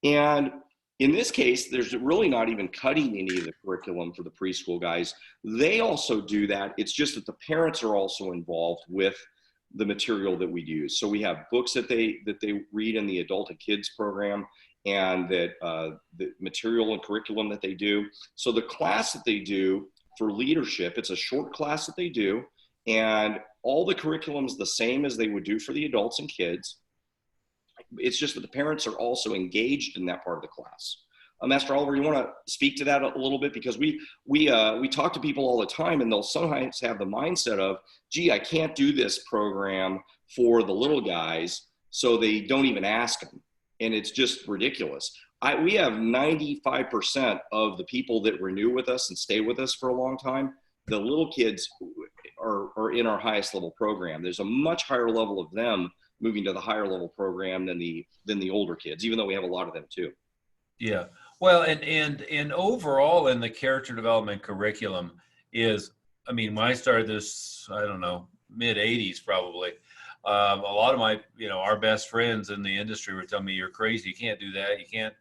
and in this case, there's really not even cutting any of the curriculum for the preschool guys. They also do that. It's just that the parents are also involved with the material that we use. So we have books that they read in the adult and kids program, and that the material and curriculum that they do. So the class that they do for leadership, it's a short class that they do, and all the curriculum is the same as they would do for the adults and kids. It's just that the parents are also engaged in that part of the class. Master Oliver, you want to speak to that a little bit? Because we talk to people all the time, and they'll sometimes have the mindset of, gee, I can't do this program for the little guys, so they don't even ask them. And it's just ridiculous. We have 95% of the people that renew with us and stay with us for a long time. The little kids are in our highest level program. There's a much higher level of them moving to the higher level program than the older kids, even though we have a lot of them too. Yeah. Well, and overall in the character development curriculum is, I mean, when I started this, I don't know, mid 80s probably, a lot of my, our best friends in the industry were telling me, you're crazy. You can't do that. You can't,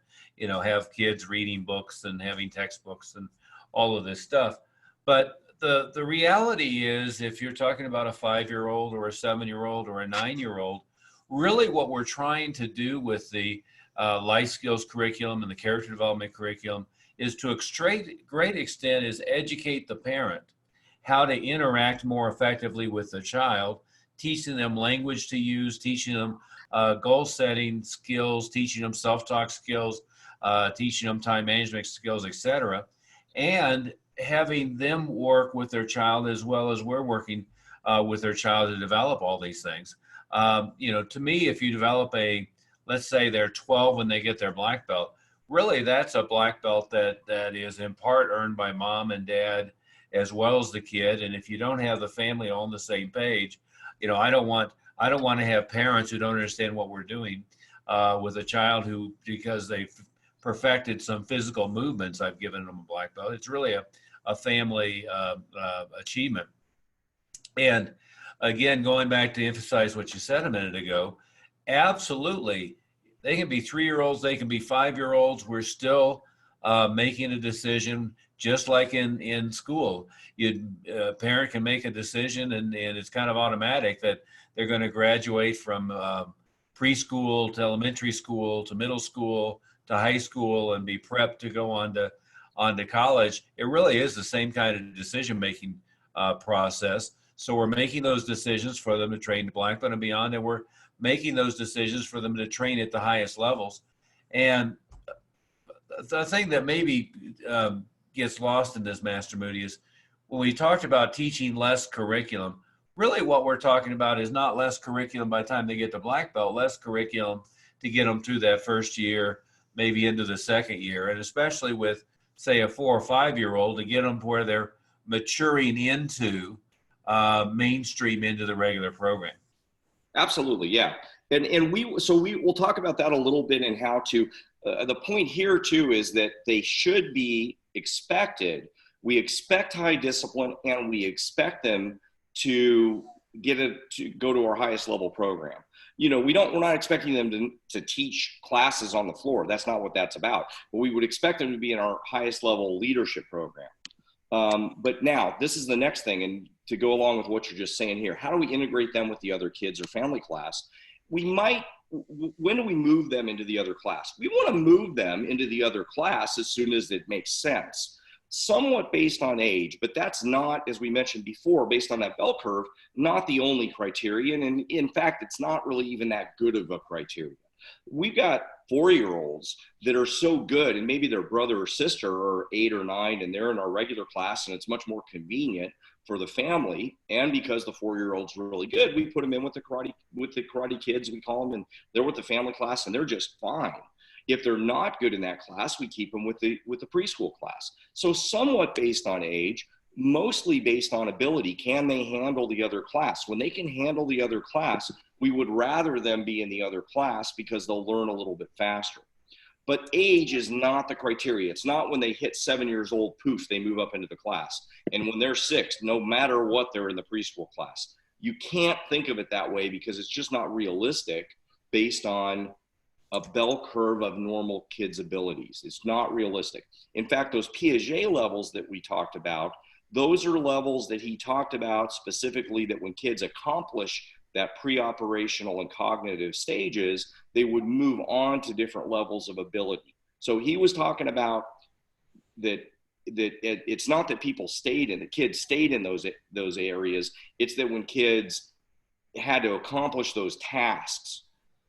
have kids reading books and having textbooks and all of this stuff. But the reality is, if you're talking about a 5-year-old or a 7-year-old or a 9-year-old, really what we're trying to do with the life skills curriculum and the character development curriculum is, to a great extent, is educate the parent how to interact more effectively with the child, teaching them language to use, teaching them goal setting skills, teaching them self-talk skills, teaching them time management skills, etc., and having them work with their child as well as we're working with their child to develop all these things. To me, if you develop let's say they're 12 when they get their black belt, really that's a black belt that is in part earned by mom and dad as well as the kid. And if you don't have the family on the same page, I don't want to have parents who don't understand what we're doing with a child who, because they've perfected some physical movements, I've given them a black belt. It's really a family achievement. And again, going back to emphasize what you said a minute ago, absolutely, they can be 3-year-olds, they can be 5-year-olds. We're still making a decision, just like in school. A parent can make a decision, and it's kind of automatic that they're going to graduate from preschool to elementary school to middle school to high school and be prepped to go on to college. It really is the same kind of decision-making process. So we're making those decisions for them to train to black belt and beyond, and we're making those decisions for them to train at the highest levels. And the thing that maybe gets lost in this, Master Moody, is when we talked about teaching less curriculum, really what we're talking about is not less curriculum by the time they get to black belt, less curriculum to get them through that first year, maybe into the second year, and especially with, say, a 4 or 5-year-old, to get them to where they're maturing into mainstream into the regular program. Absolutely, yeah. And we'll talk about that a little bit, and how to, the point here too is that they should be expected. We expect high discipline, and we expect them to go to our highest level program. We're not expecting them to teach classes on the floor. That's not what that's about. But we would expect them to be in our highest level leadership program. But now this is the next thing, and to go along with what you're just saying here, how do we integrate them with the other kids or family class? When do we move them into the other class? We want to move them into the other class as soon as it makes sense, somewhat based on age, but that's not, as we mentioned before, based on that bell curve, not the only criterion. And in fact, it's not really even that good of a criteria. We've got 4-year-olds that are so good, and maybe their brother or sister are 8 or 9 and they're in our regular class, and it's much more convenient for the family. And because the 4-year-old's really good, we put them in with the karate kids, we call them, and they're with the family class and they're just fine. If they're not good in that class, we keep them with the preschool class. So somewhat based on age, mostly based on ability. Can they handle the other class? When they can handle the other class, we would rather them be in the other class because they'll learn a little bit faster. But age is not the criteria. It's not when they hit 7 years old, poof, they move up into the class. And when they're 6, no matter what, they're in the preschool class. You can't think of it that way because it's just not realistic based on a bell curve of normal kids' abilities. It's not realistic. In fact, those Piaget levels that we talked about, those are levels that he talked about specifically, that when kids accomplish that pre-operational and cognitive stages, they would move on to different levels of ability. So he was talking about that it's not that kids stayed in those areas. It's that when kids had to accomplish those tasks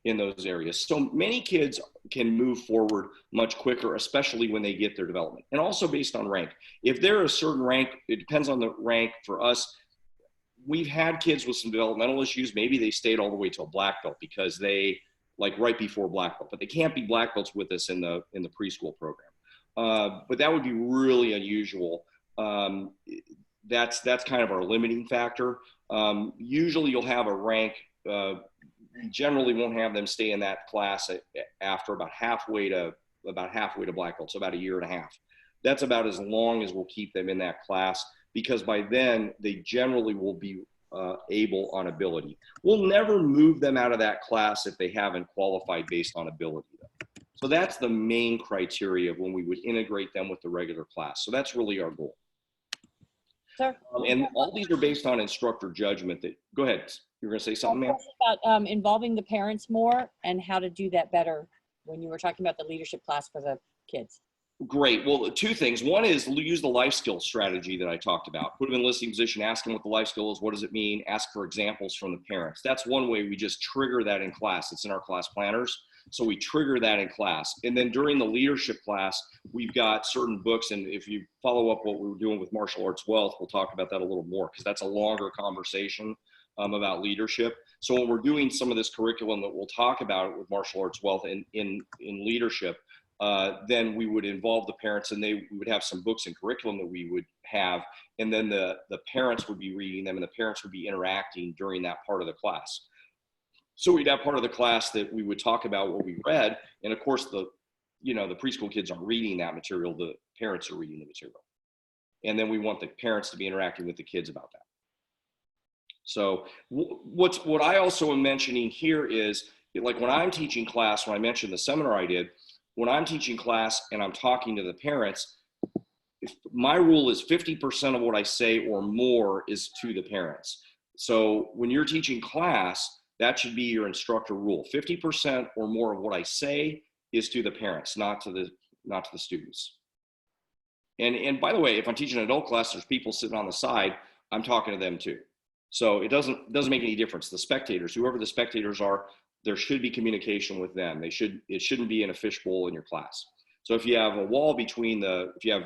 in those areas. So many kids can move forward much quicker, especially when they get their development. And also based on rank. If they're a certain rank, it depends on the rank. For us, we've had kids with some developmental issues. Maybe they stayed all the way till black belt because they, like right before black belt, but they can't be black belts with us in the preschool program. But that would be really unusual. That's kind of our limiting factor. Usually you'll have a rank, we generally won't have them stay in that class after about halfway to black belt, so about 1.5 years. That's about as long as we'll keep them in that class, because by then they generally will be able on ability. We'll never move them out of that class if they haven't qualified based on ability, though. So that's the main criteria of when we would integrate them with the regular class. So that's really our goal. Sir? And all these are based on instructor judgment. Go ahead. You were going to say something, ma'am? About involving the parents more and how to do that better when you were talking about the leadership class for the kids. Great. Well, 2 things. One is use the life skill strategy that I talked about. Put them in listening position, ask them what the life skill is, what does it mean, ask for examples from the parents. That's one way we just trigger that in class. It's in our class planners. So we trigger that in class. And then during the leadership class, we've got certain books. And if you follow up what we were doing with Martial Arts Wealth, we'll talk about that a little more, because that's a longer conversation about leadership. So when we're doing some of this curriculum that we'll talk about with Martial Arts Wealth in leadership, then we would involve the parents, and we would have some books and curriculum that we would have, and then the parents would be reading them, and the parents would be interacting during that part of the class. So we'd have part of the class that we would talk about what we read, and of course the preschool kids are reading that material, the parents are reading the material, and then we want the parents to be interacting with the kids about that. So what I also am mentioning here is, like when I'm teaching class, when I mentioned the seminar I did, when I'm teaching class and I'm talking to the parents, my rule is 50% of what I say or more is to the parents. So when you're teaching class, that should be your instructor rule. 50% or more of what I say is to the parents, not to the students. And by the way, if I'm teaching an adult class, there's people sitting on the side, I'm talking to them too. So it doesn't make any difference. The spectators, whoever the spectators are, there should be communication with them. It shouldn't be in a fishbowl in your class. So if you have a wall if you have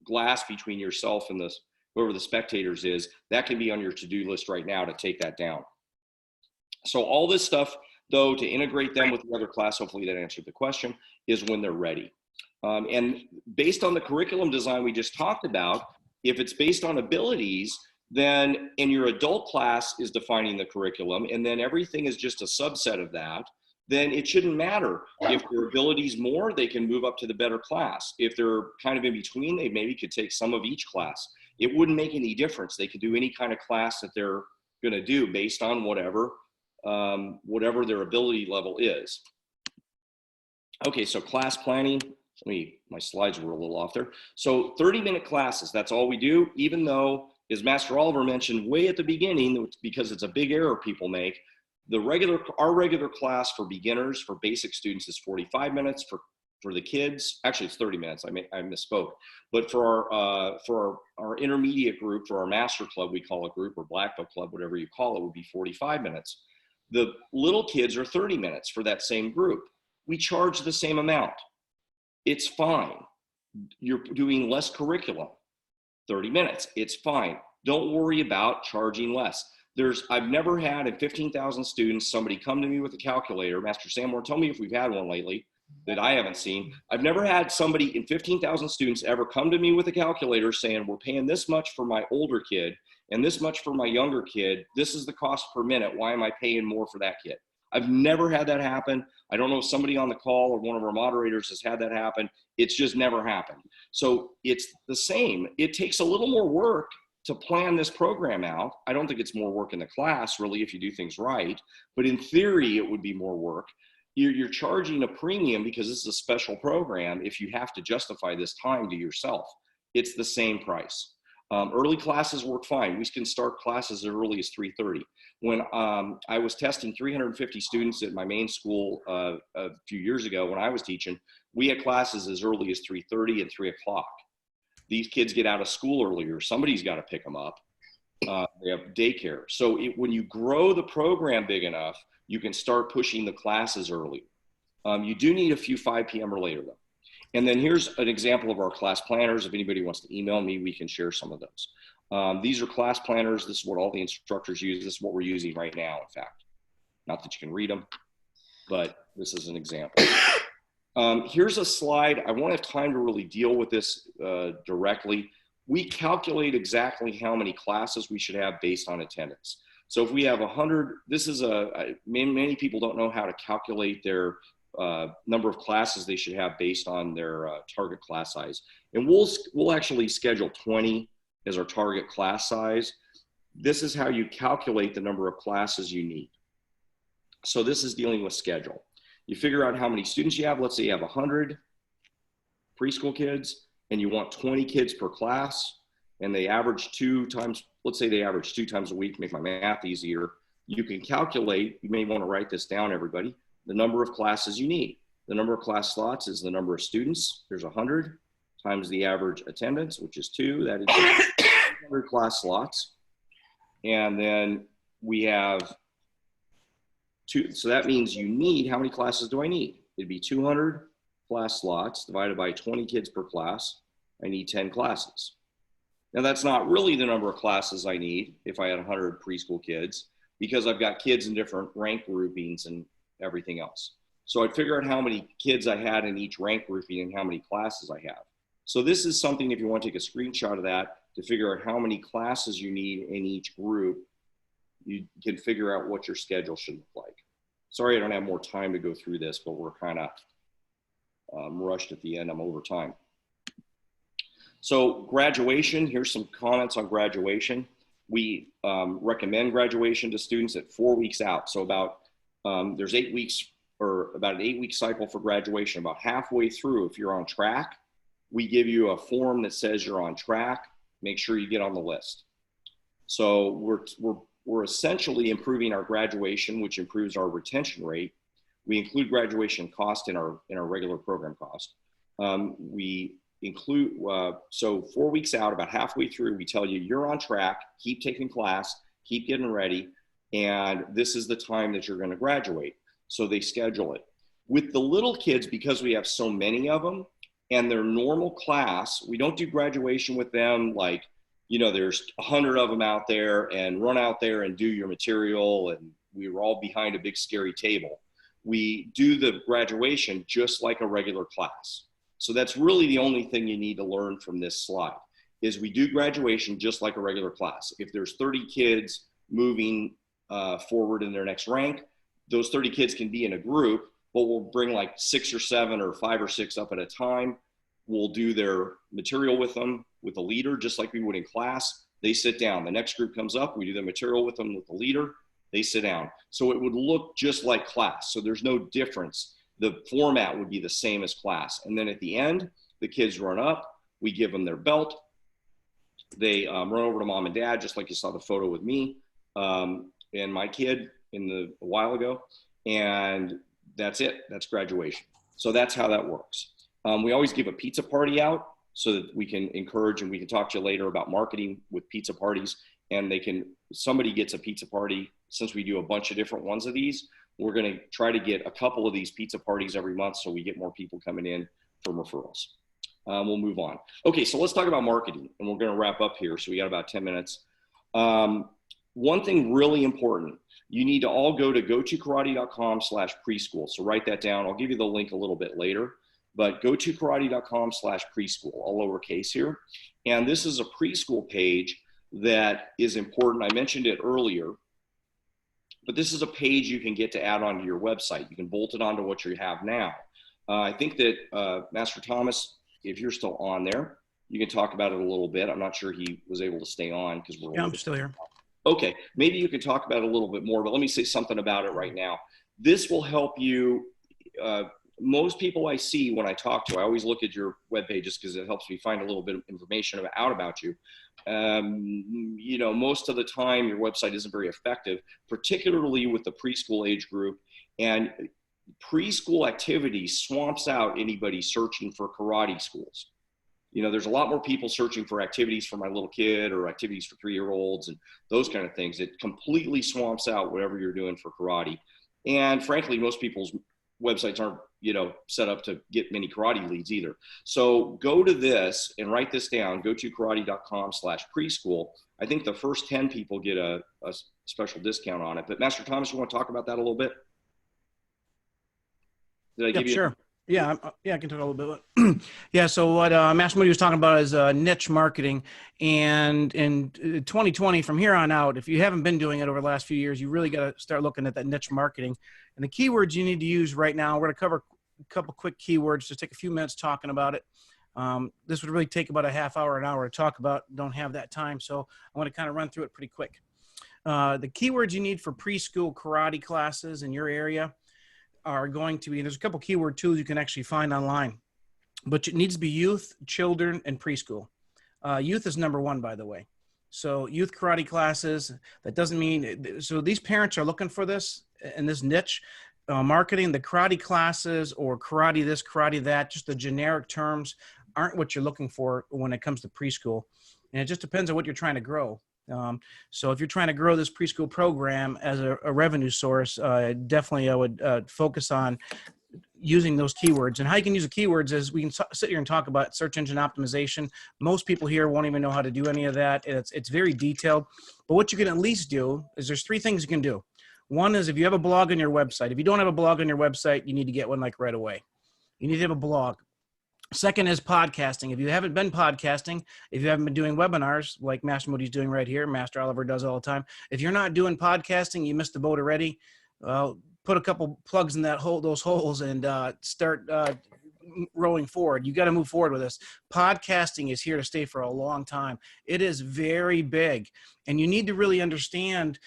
glass between yourself and whoever the spectators is, that can be on your to-do list right now to take that down. So all this stuff, though, to integrate them with the other class, hopefully that answered the question, is when they're ready. And based on the curriculum design we just talked about, if it's based on abilities, then in your adult class is defining the curriculum, and then everything is just a subset of that, then it shouldn't matter. If their abilities more, they can move up to the better class. If they're kind of in between, they maybe could take some of each class. It wouldn't make any difference. They could do any kind of class that they're going to do based on whatever their ability level is. Okay, so class planning, my slides were a little off there. So 30-minute classes, that's all we do, even though, as Master Oliver mentioned way at the beginning, because it's a big error people make, our regular class for beginners, for basic students, is 45 minutes. For the kids, actually it's 30 minutes, I misspoke. But for our intermediate group, for our master club, we call it group, or black belt club, whatever you call it, would be 45 minutes. The little kids are 30 minutes for that same group. We charge the same amount. It's fine. You're doing less curriculum, 30 minutes, it's fine. Don't worry about charging less. I've never had in 15,000 students, somebody come to me with a calculator. Master Samwar, tell me if we've had one lately that I haven't seen. I've never had somebody in 15,000 students ever come to me with a calculator saying, we're paying this much for my older kid and this much for my younger kid. This is the cost per minute. Why am I paying more for that kid? I've never had that happen. I don't know if somebody on the call or one of our moderators has had that happen. It's just never happened. So it's the same. It takes a little more work to plan this program out. I don't think it's more work in the class, really, if you do things right. But in theory, it would be more work. You're charging a premium because this is a special program if you have to justify this time to yourself. It's the same price. Early classes work fine. We can start classes as early as 3:30. When I was testing 350 students at my main school a few years ago when I was teaching, we had classes as early as 3:30 and 3 o'clock. These kids get out of school earlier. Somebody's got to pick them up. They have daycare. So when you grow the program big enough, you can start pushing the classes early. You do need a few 5 p.m. or later though. And then here's an example of our class planners. If anybody wants to email me, we can share some of those. These are class planners. This is what all the instructors use. This is what we're using right now, in fact. Not that you can read them, but this is an example. Here's a slide. I won't have time to really deal with this directly. We calculate exactly how many classes we should have based on attendance. So if we have 100, this is many people don't know how to calculate their number of classes they should have based on their target class size. And we'll actually schedule 20 as our target class size. This is how you calculate the number of classes you need. So this is dealing with schedule. You figure out how many students you have. Let's say you have 100 preschool kids and you want 20 kids per class, and they average 2 times, let's say they average 2 times a week, make my math easier. You can calculate, you may want to write this down, everybody, the number of classes you need. The number of class slots is the number of students. There's 100 times the average attendance, which is 2. That is 100 class slots. And then we have 2. So that means you need, how many classes do I need? It'd be 200 class slots divided by 20 kids per class. I need 10 classes. Now that's not really the number of classes I need if I had 100 preschool kids, because I've got kids in different rank groupings and everything else. So I'd figure out how many kids I had in each rank grouping and how many classes I have. So this is something, if you want to take a screenshot of that to figure out how many classes you need in each group, you can figure out what your schedule should look like. Sorry, I don't have more time to go through this, but we're kind of rushed at the end. I'm over time. So graduation, here's some comments on graduation. We recommend graduation to students at 4 weeks out. So about, there's 8 weeks, or about an 8-week cycle for graduation. About halfway through, if you're on track, we give you a form that says you're on track. Make sure you get on the list. So we're essentially improving our graduation, which improves our retention rate. We include graduation cost in our regular program cost. We include, so 4 weeks out, about halfway through, we tell you you're on track, keep taking class, keep getting ready, and this is the time that you're going to graduate. So they schedule it. With the little kids, because we have so many of them and their normal class, we don't do graduation with them like, you know, there's 100 of them out there and run out there and do your material and we were all behind a big scary table. We do the graduation just like a regular class. So that's really the only thing you need to learn from this slide, is we do graduation just like a regular class. If there's 30 kids moving forward in their next rank, those 30 kids can be in a group, but we'll bring like 6 or 7 or 5 or 6 up at a time. We'll do their material with them, with a leader, just like we would in class. They sit down. The next group comes up. We do the material with them with the leader. They sit down. So it would look just like class. So there's no difference. the format would be the same as class. And then at the end, the kids run up, we give them their belt. They run over to mom and dad, just like you saw the photo with me and my kid a while ago. And that's it. That's graduation. So that's how that works. We always give a pizza party out so that we can encourage, and we can talk to you later about marketing with pizza parties. And somebody gets a pizza party. Since we do a bunch of different ones of these, we're going to try to get a couple of these pizza parties every month so we get more people coming in from referrals. We'll move on. Okay, so let's talk about marketing, and we're going to wrap up here. So we got about 10 minutes. One thing really important, you need to all go to gotokarate.com/preschool. So write that down. I'll give you the link a little bit later, but gotokarate.com/preschool, all lowercase here. And this is a preschool page that is important. I mentioned it earlier, but this is a page you can get to add onto your website. You can bolt it onto what you have now. I think that Master Thomas, if you're still on there, you can talk about it a little bit. I'm not sure he was able to stay on because we're. Yeah, I'm still here. Okay, maybe you could talk about it a little bit more, but let me say something about it right now. This will help you. Most people I see when I talk to, I always look at your web pages because it helps me find a little bit of information about you. You know, most of the time your website isn't very effective, particularly with the preschool age group, and preschool activity swamps out anybody searching for karate schools. You know, there's a lot more people searching for activities for my little kid or activities for 3-year-olds and those kind of things. It completely swamps out whatever you're doing for karate. And frankly, most people's websites aren't, you know, set up to get many karate leads either. So go to this and write this down, gotokarate.com/preschool. I think the first 10 people get a special discount on it. But Master Thomas, you want to talk about that a little bit? Did I give you? Sure. Yeah, I can talk a little bit. Yeah, so what Master Moody was talking about is niche marketing. And in 2020, from here on out, if you haven't been doing it over the last few years, you really got to start looking at that niche marketing. And the keywords you need to use right now, we're going to cover a couple quick keywords, just take a few minutes talking about it. This would really take about a half hour, an hour to talk about. Don't have that time, so I want to kind of run through it pretty quick. The keywords you need for preschool karate classes in your area are going to be, there's a couple keyword tools you can actually find online, but it needs to be youth, children, and preschool. Youth is number one, by the way. So youth karate classes, that doesn't mean, so these parents are looking for this in this niche marketing. The karate classes or karate this, karate that, just the generic terms aren't what you're looking for when it comes to preschool. And it just depends on what you're trying to grow. So if you're trying to grow this preschool program as a revenue source, definitely I would focus on using those keywords. And how you can use the keywords is we can sit here and talk about search engine optimization. Most people here won't even know how to do any of that. It's very detailed. But what you can at least do is there's 3 things you can do. One is if you have a blog on your website. If you don't have a blog on your website, you need to get one like right away. You need to have a blog. Second is podcasting. If you haven't been podcasting, if you haven't been doing webinars like Master Moody's doing right here, Master Oliver does all the time. If you're not doing podcasting, you missed the boat already. Put a couple plugs in those holes and start rowing forward. You got to move forward with this. Podcasting is here to stay for a long time. It is very big, and you need to really understand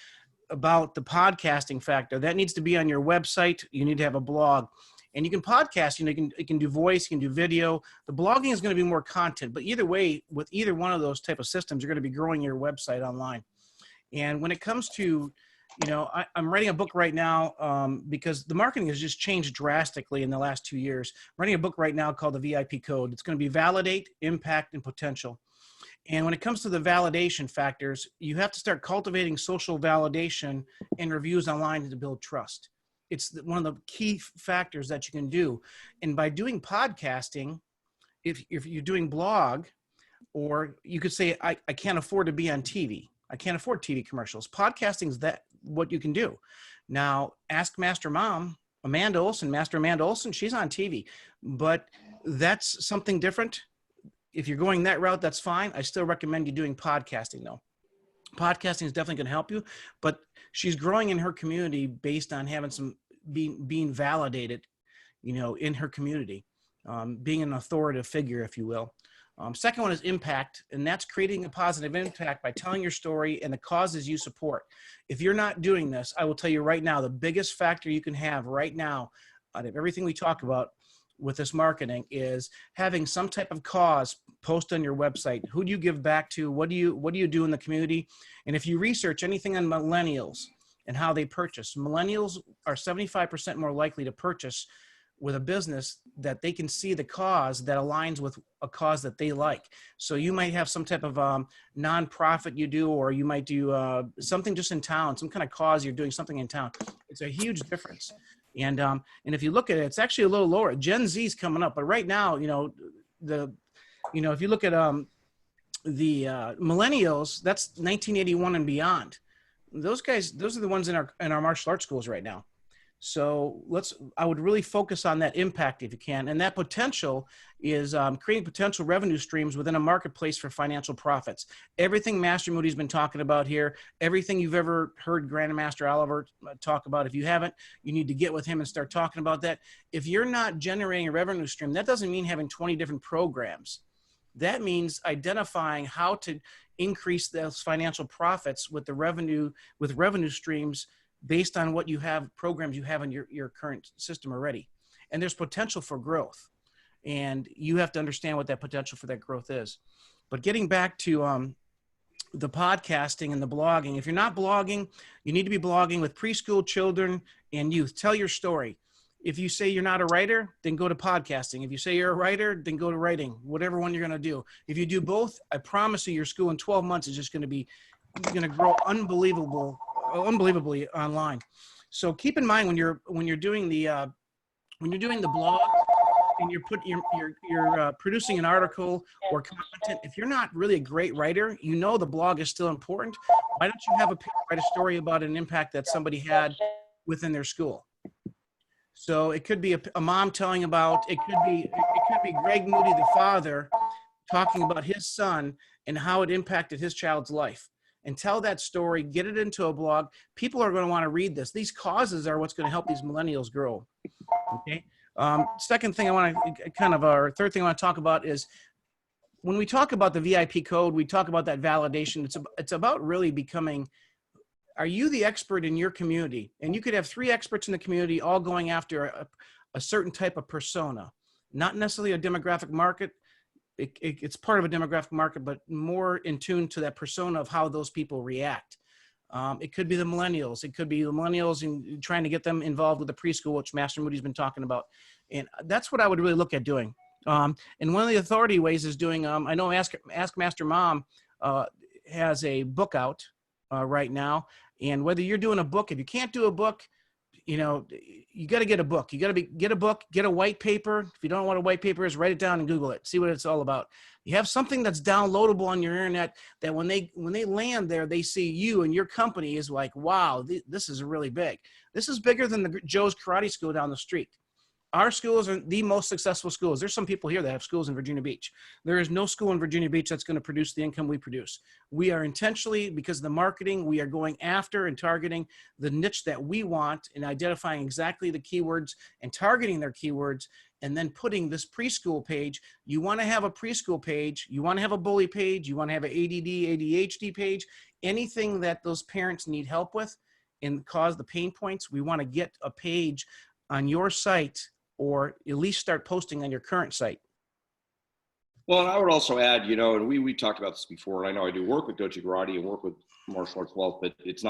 about the podcasting factor. That needs to be on your website. You need to have a blog. And you can podcast, you can do voice, you can do video. The blogging is going to be more content, but either way, with either one of those type of systems, you're going to be growing your website online. And when it comes to, I'm writing a book right now because the marketing has just changed drastically in the last 2 years. I'm writing a book right now called the VIP Code. It's going to be Validate, Impact, and Potential. And when it comes to the validation factors, you have to start cultivating social validation and reviews online to build trust. It's one of the key factors that you can do. And by doing podcasting, if you're doing blog, or you could say, I can't afford to be on TV. I can't afford TV commercials. Podcasting is what you can do. Now, ask Master Mom, Amanda Olson, Master Amanda Olson, she's on TV. But that's something different. If you're going that route, that's fine. I still recommend you doing podcasting, though. Podcasting is definitely going to help you, but she's growing in her community based on having being validated, in her community, being an authoritative figure, if you will. Second one is impact, and that's creating a positive impact by telling your story and the causes you support. If you're not doing this, I will tell you right now, the biggest factor you can have right now out of everything we talk about with this marketing is having some type of cause post on your website. Who do you give back to? What do you do in the community? And if you research anything on millennials and how they purchase, millennials are 75% more likely to purchase with a business that they can see the cause that aligns with a cause that they like. So you might have some type of nonprofit you do, or you might do something just in town, some kind of cause you're doing something in town. It's a huge difference. And if you look at it, it's actually a little lower. Gen Z is coming up, but right now, if you look at the millennials, that's 1981 and beyond. Those guys, those are the ones in our martial arts schools right now. So I would really focus on that impact if you can. And that potential is creating potential revenue streams within a marketplace for financial profits. Everything Master Moody's been talking about here, everything you've ever heard Grandmaster Oliver talk about. If you haven't, you need to get with him and start talking about that. If you're not generating a revenue stream, that doesn't mean having 20 different programs. That means identifying how to increase those financial profits with revenue streams based on what you have, programs you have in your current system already. And there's potential for growth. And you have to understand what that potential for that growth is. But getting back to the podcasting and the blogging, if you're not blogging, you need to be blogging with preschool children and youth. Tell your story. If you say you're not a writer, then go to podcasting. If you say you're a writer, then go to writing, whatever one you're going to do. If you do both, I promise you your school in 12 months is just going to grow unbelievably online. So keep in mind when you're doing the blog and you're producing an article or content, if you're not really a great writer, the blog is still important. Why don't you write a story about an impact that somebody had within their school? So it could be a mom telling about, it could be Greg Moody, the father, talking about his son and how it impacted his child's life. And tell that story, get it into a blog. People are going to want to read this. These causes are what's going to help these millennials grow. Okay. Second thing or third thing I want to talk about is when we talk about the VIP code, we talk about that validation. It's about really becoming, are you the expert in your community? And you could have 3 experts in the community all going after a certain type of persona, not necessarily a demographic market. It's part of a demographic market, but more in tune to that persona of how those people react. It could be the millennials. It could be the millennials and trying to get them involved with the preschool, which Master Moody's been talking about. And that's what I would really look at doing. And one of the authority ways is doing, I know Ask Master Mom has a book out right now. And whether you're doing a book, if you can't do a book, you got to get a book. You got to get a book, get a white paper. If you don't know what a white paper is, write it down and Google it. See what it's all about. You have something that's downloadable on your internet that when they land there, they see you and your company is like, wow, this is really big. This is bigger than the Joe's Karate School down the street. Our schools are the most successful schools. There's some people here that have schools in Virginia Beach. There is no school in Virginia Beach that's going to produce the income we produce. We are intentionally, because of the marketing, we are going after and targeting the niche that we want and identifying exactly the keywords and targeting their keywords and then putting this preschool page. You want to have a preschool page. You want to have a bully page. You want to have an ADD, ADHD page. Anything that those parents need help with and cause the pain points, we want to get a page on your site or at least start posting on your current site. Well, and I would also add, and we talked about this before, and I know I do work with Doji Karate and work with martial arts wealth, but it's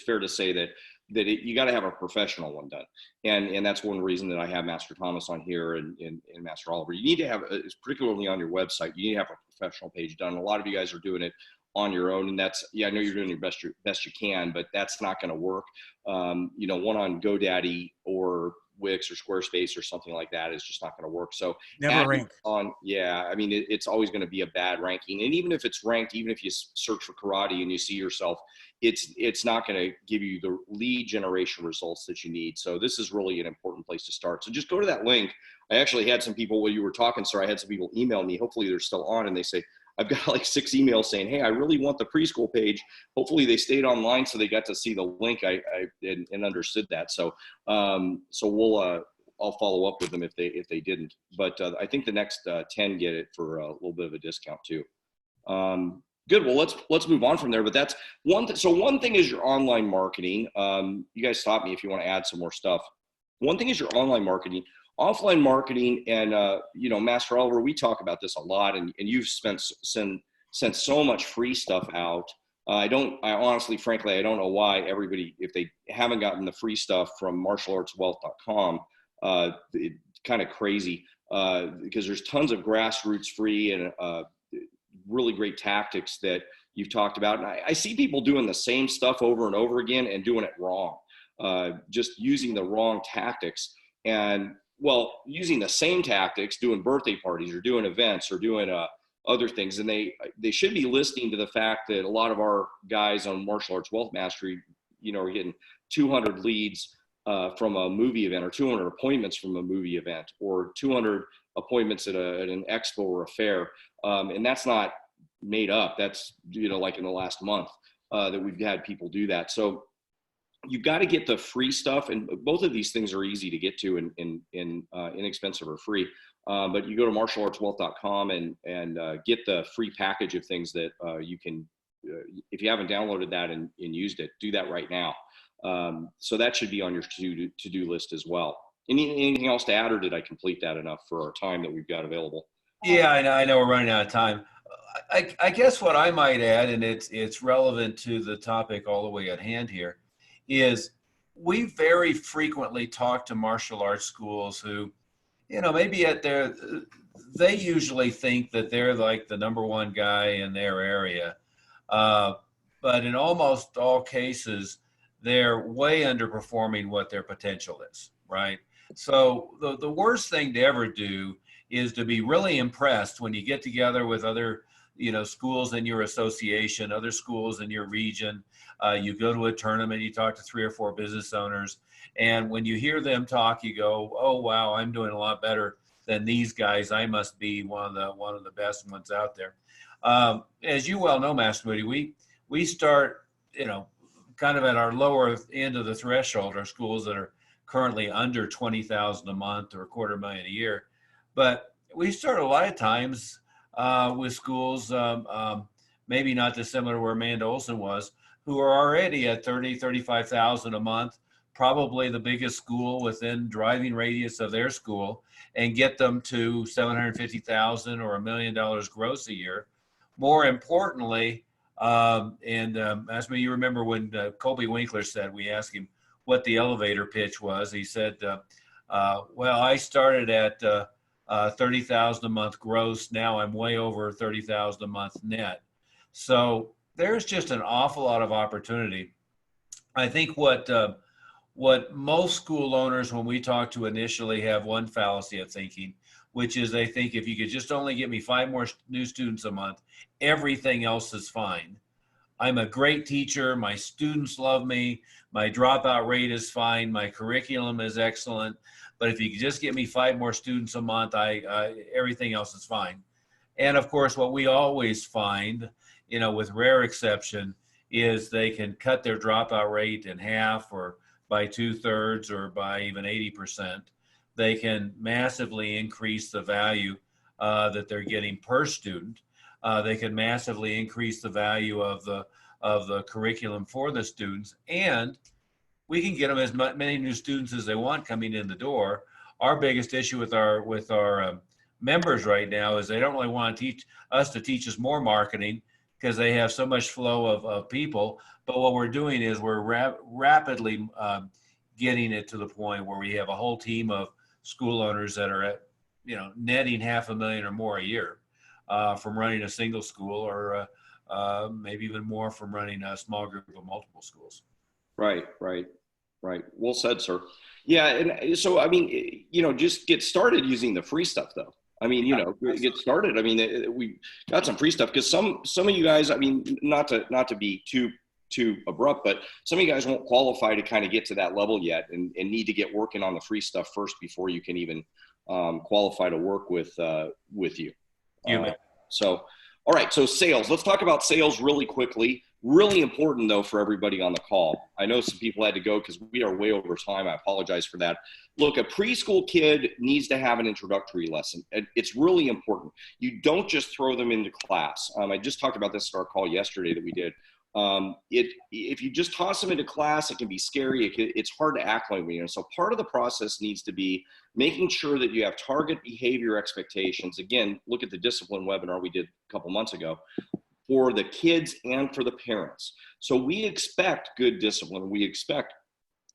fair to say that you got to have a professional one done. And that's one reason that I have Master Thomas on here and Master Oliver. You need to have, particularly on your website, you need to have a professional page done. A lot of you guys are doing it on your own, and I know you're doing your best you can, but that's not going to work. One on GoDaddy or Wix or Squarespace or something like that is just not going to work. So never rank on. Yeah. I mean, it's always going to be a bad ranking. And even if it's ranked, even if you search for karate and you see yourself, it's not going to give you the lead generation results that you need. So this is really an important place to start. So just go to that link. I actually had some people, while you were talking, sir, I had some people email me, hopefully they're still on, and they say, I've got like 6 emails saying, hey, I really want the preschool page. Hopefully they stayed online so they got to see the link and understood that. So I'll follow up with them if they didn't. But I think the next 10 get it for a little bit of a discount too. Good. Well, let's move on from there. But that's one. So one thing is your online marketing. You guys stop me if you want to add some more stuff. One thing is your online marketing. Offline marketing, and Master Oliver, we talk about this a lot, and you've sent so much free stuff out. I honestly, frankly, I don't know why everybody, if they haven't gotten the free stuff from martialartswealth.com, it's kind of crazy, because there's tons of grassroots free and really great tactics that you've talked about. And I see people doing the same stuff over and over again and doing it wrong, just using the wrong tactics. And using the same tactics, doing birthday parties or doing events or doing other things. And they should be listening to the fact that a lot of our guys on Martial Arts Wealth Mastery, are getting 200 leads from a movie event, or 200 appointments from a movie event, or 200 appointments at an expo or a fair. And that's not made up. That's, like in the last month that we've had people do that. So you've got to get the free stuff, and both of these things are easy to get to and inexpensive or free. But you go to martialartswealth.com and get the free package of things that you can, if you haven't downloaded that and used it, do that right now. So that should be on your to-do list as well. Anything else to add, or did I complete that enough for our time that we've got available? Yeah, I know we're running out of time. I guess what I might add, and it's relevant to the topic all the way at hand here, is we very frequently talk to martial arts schools who, maybe they usually think that they're like the number one guy in their area. But in almost all cases, they're way underperforming what their potential is, right? So the worst thing to ever do is to be really impressed when you get together with other schools in your association, other schools in your region. You go to a tournament, you talk to 3 or 4 business owners, and when you hear them talk, you go, "Oh wow, I'm doing a lot better than these guys. I must be one of the best ones out there." As you well know, Master Moody, we start, kind of at our lower end of the threshold. Our schools that are currently under 20,000 a month or $250,000 a year, but we start a lot of times with schools, maybe not dissimilar where Amanda Olson was, who are already at 30, 35,000 a month, probably the biggest school within driving radius of their school, and get them to 750,000 or $1 million gross a year. More importantly, ask me, you remember when Colby Winkler said, we asked him what the elevator pitch was. He said, I started at 30,000 a month gross. Now I'm way over 30,000 a month net. So there's just an awful lot of opportunity. I think what most school owners, when we talk to initially, have one fallacy of thinking, which is they think if you could just only get me 5 more new students a month, everything else is fine. I'm a great teacher. My students love me. My dropout rate is fine. My curriculum is excellent. But if you could just get me 5 more students a month, everything else is fine. And of course, what we always find, with rare exception, is they can cut their dropout rate in half, or by 2/3, or by even 80%. They can massively increase the value that they're getting per student. They can massively increase the value of the curriculum for the students, and we can get them as many new students as they want coming in the door. Our biggest issue with our members right now is they don't really want to teach us more marketing, because they have so much flow of people. But what we're doing is we're rapidly getting it to the point where we have a whole team of school owners that are at, netting $500,000 or more a year from running a single school, or maybe even more from running a small group of multiple schools. Right. Well said, sir. Yeah. And so, just get started using the free stuff though. Get started. We got some free stuff, because some of you guys, not to be too abrupt, but some of you guys won't qualify to kind of get to that level yet, and need to get working on the free stuff first before you can even qualify to work with you. So, all right. So sales, let's talk about sales really quickly. Really important though for everybody on the call. I know some people had to go because we are way over time. I apologize for that. Look, a preschool kid needs to have an introductory lesson. It's really important. You don't just throw them into class. I just talked about this in our call yesterday that we did. If you just toss them into class, it can be scary. It's hard to acclimate, you know. So part of the process needs to be making sure that you have target behavior expectations. Again, look at the discipline webinar we did a couple months ago for the kids and for the parents. So we expect good discipline. We expect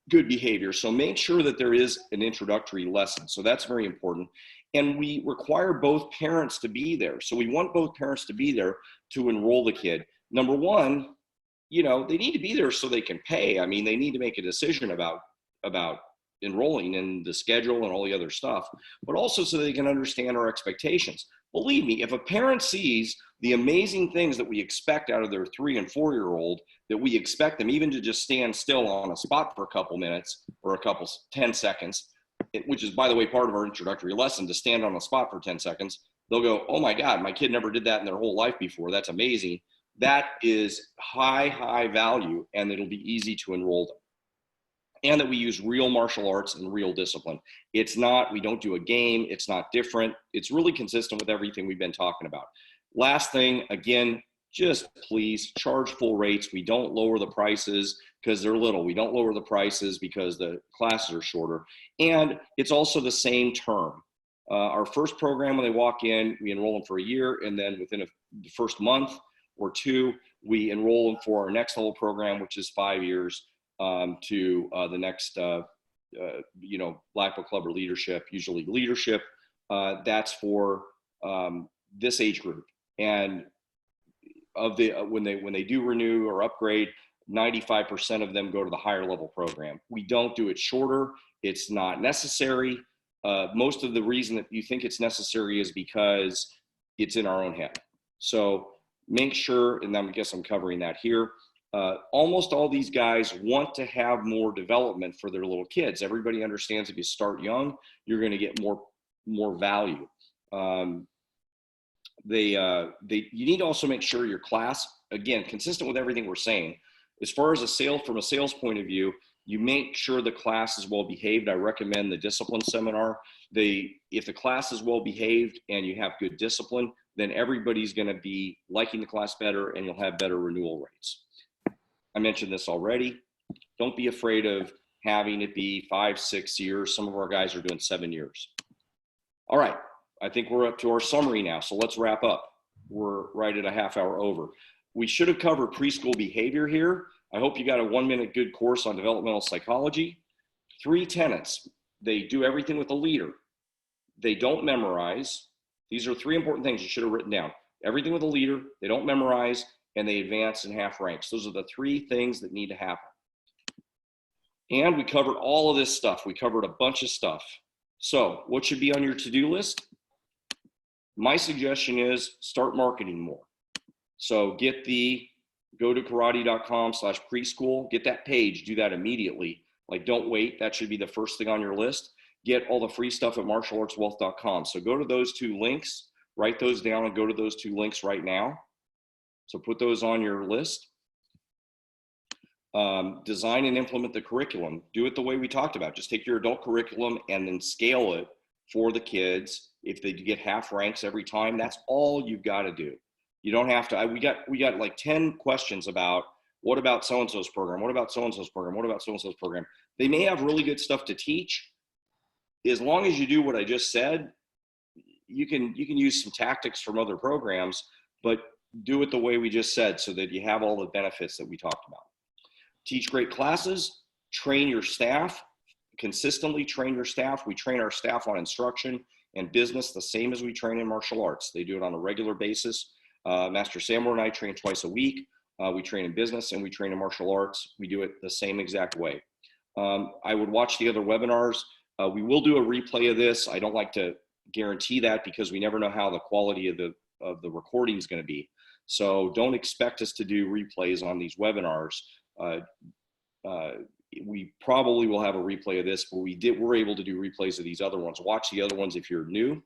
good behavior. So make sure that there is an introductory lesson. So that's very important. And we require both parents to be there. So we want both parents to be there to enroll the kid. Number one, you know, they need to be there so they can pay. I mean, they need to make a decision about enrolling and the schedule and all the other stuff, but also so they can understand our expectations. Believe me, if a parent sees the amazing things that we expect out of their 3 and 4-year-old, that we expect them even to just stand still on a spot for a couple minutes or a couple 10 seconds, which is, by the way, part of our introductory lesson, to stand on a spot for 10 seconds, they'll go, oh my God, my kid never did that in their whole life before. That's amazing. That is high value, and it'll be easy to enroll them. And that we use real martial arts and real discipline. It's not, we don't do a game. It's not different. It's really consistent with everything we've been talking about. Last thing, again, just please charge full rates. We don't lower the prices because they're little. We don't lower the prices because the classes are shorter. And it's also the same term. Our first program, when they walk in, we enroll them for a year, and then within the first month or two, we enroll them for our next level program, which is 5 years. To the next, Black Belt Club or leadership, usually leadership. That's for this age group. And of the when they do renew or upgrade, 95% of them go to the higher level program. We don't do it shorter. It's not necessary. Most of the reason that you think it's necessary is because it's in our own head. So make sure, and I guess I'm covering that here. Almost all these guys want to have more development for their little kids. Everybody understands if you start young, you're going to get more value. You need to also make sure your class, again, consistent with everything we're saying, as far as from a sales point of view, you make sure the class is well behaved. I recommend the discipline seminar. If the class is well behaved and you have good discipline, then everybody's going to be liking the class better, and you'll have better renewal rates. I mentioned this already. Don't be afraid of having it be 5, 6 years. Some of our guys are doing 7 years. All right, I think we're up to our summary now, so let's wrap up. We're right at a half hour over. We should have covered preschool behavior here. I hope you got a 1-minute good course on developmental psychology. 3 tenets. They do everything with a leader. They don't memorize. These are 3 important things you should have written down. Everything with a leader, they don't memorize, and they advance in half ranks. Those are the 3 things that need to happen. And we covered all of this stuff. We covered a bunch of stuff. So what should be on your to-do list? My suggestion is start marketing more. So go to karate.com/preschool, get that page, do that immediately. Like, don't wait. That should be the first thing on your list. Get all the free stuff at martialartswealth.com. So go to those 2 links, write those down, and go to those 2 links right now. So put those on your list. Design and implement the curriculum. Do it the way we talked about. Just take your adult curriculum and then scale it for the kids. If they get half ranks every time, that's all you've got to do. You don't have to. We got like 10 questions about, what about so-and-so's program? What about so-and-so's program? What about so-and-so's program? They may have really good stuff to teach. As long as you do what I just said, you can use some tactics from other programs, but do it the way we just said so that you have all the benefits that we talked about. Teach great classes, train your staff, consistently train your staff. We train our staff on instruction and business the same as we train in martial arts. They do it on a regular basis. Master Samuel and I train twice a week. We train in business and we train in martial arts. We do it the same exact way. I would watch the other webinars. We will do a replay of this. I don't like to guarantee that because we never know how the quality of the recording is going to be. So don't expect us to do replays on these webinars. We probably will have a replay of this, but we're able to do replays of these other ones. Watch the other ones if you're new.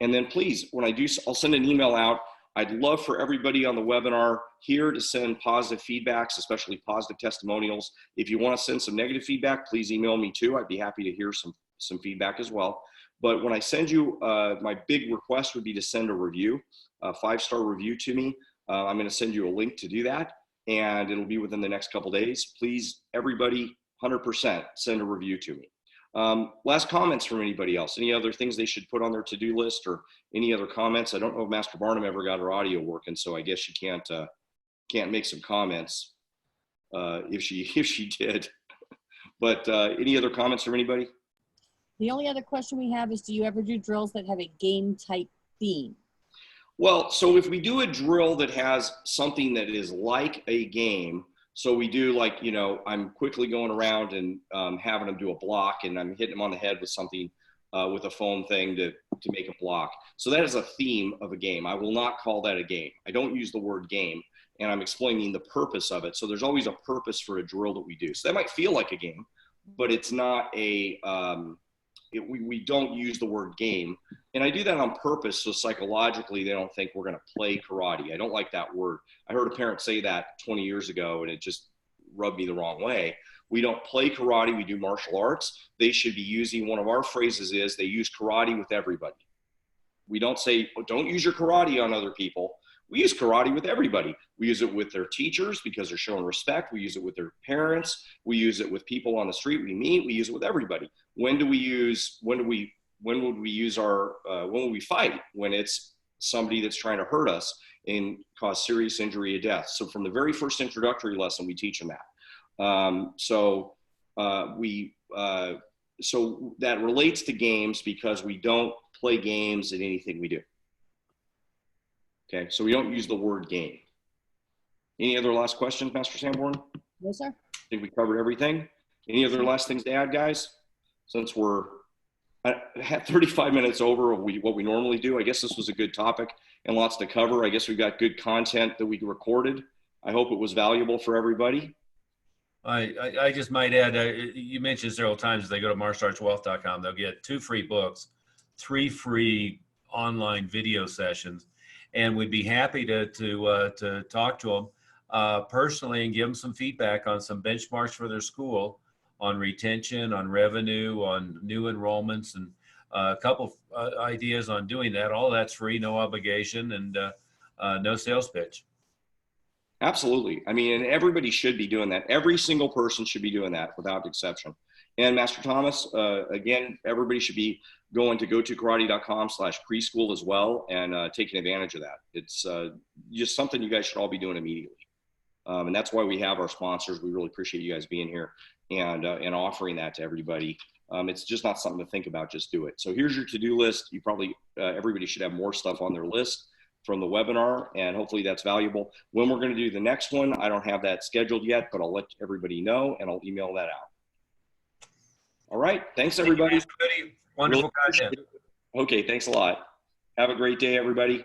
And then please, when I do, I'll send an email out. I'd love for everybody on the webinar here to send positive feedbacks, especially positive testimonials. If you want to send some negative feedback, please email me too. I'd be happy to hear some feedback as well. But when I send you, my big request would be to send a review, a 5-star review to me. I'm going to send you a link to do that. and it'll be within the next couple days. Please, everybody, 100% send a review to me. Last comments from anybody else? Any other things they should put on their to-do list, or any other comments? I don't know if Master Barnum ever got her audio working, so I guess she can't make some comments if she did. But any other comments from anybody? The only other question we have is, do you ever do drills that have a game type theme? Well, so if we do a drill that has something that is like a game, so we do, like, you know, I'm quickly going around and having them do a block, and I'm hitting them on the head with something, with a foam thing to make a block. So that is a theme of a game. I will not call that a game. I don't use the word game, and I'm explaining the purpose of it. So there's always a purpose for a drill that we do. So that might feel like a game, but it's not a, we don't use the word game. And I do that on purpose, so psychologically they don't think we're going to play karate. I don't like that word. I heard a parent say that 20 years ago, and it just rubbed me the wrong way. We don't play karate, we do martial arts. They should be using, one of our phrases is, they use karate with everybody. We don't say, oh, don't use your karate on other people. We use karate with everybody. We use it with their teachers because they're showing respect. We use it with their parents. We use it with people on the street we meet. We use it with everybody. When would we fight? When it's somebody that's trying to hurt us and cause serious injury or death. So from the very first introductory lesson, we teach them that. So that relates to games because we don't play games in anything we do. Okay, so we don't use the word game. Any other last questions, Master Sanborn? No, sir. I think we covered everything. Any other last things to add, guys? Since we're at 35 minutes over of what we normally do, I guess this was a good topic and lots to cover. I guess we've got good content that we recorded. I hope it was valuable for everybody. I just might add, you mentioned several times, if they go to martialartswealth.com, they'll get 2 free books, 3 free online video sessions. And we'd be happy to talk to them personally and give them some feedback on some benchmarks for their school, on retention, on revenue, on new enrollments, and a couple ideas on doing that. All that's free, no obligation, and no sales pitch. Absolutely. I mean, and everybody should be doing that. Every single person should be doing that without exception. And Master Thomas, again, everybody should be going to gotokarate.com/preschool as well and taking advantage of that. It's just something you guys should all be doing immediately. And that's why we have our sponsors. We really appreciate you guys being here and offering that to everybody. It's just not something to think about, just do it. So here's your to-do list. You probably, everybody should have more stuff on their list from the webinar, and hopefully that's valuable. When we're going to do the next one, I don't have that scheduled yet, but I'll let everybody know and I'll email that out. All right. Thanks, everybody. Wonderful content. Okay. Thanks a lot. Have a great day, everybody.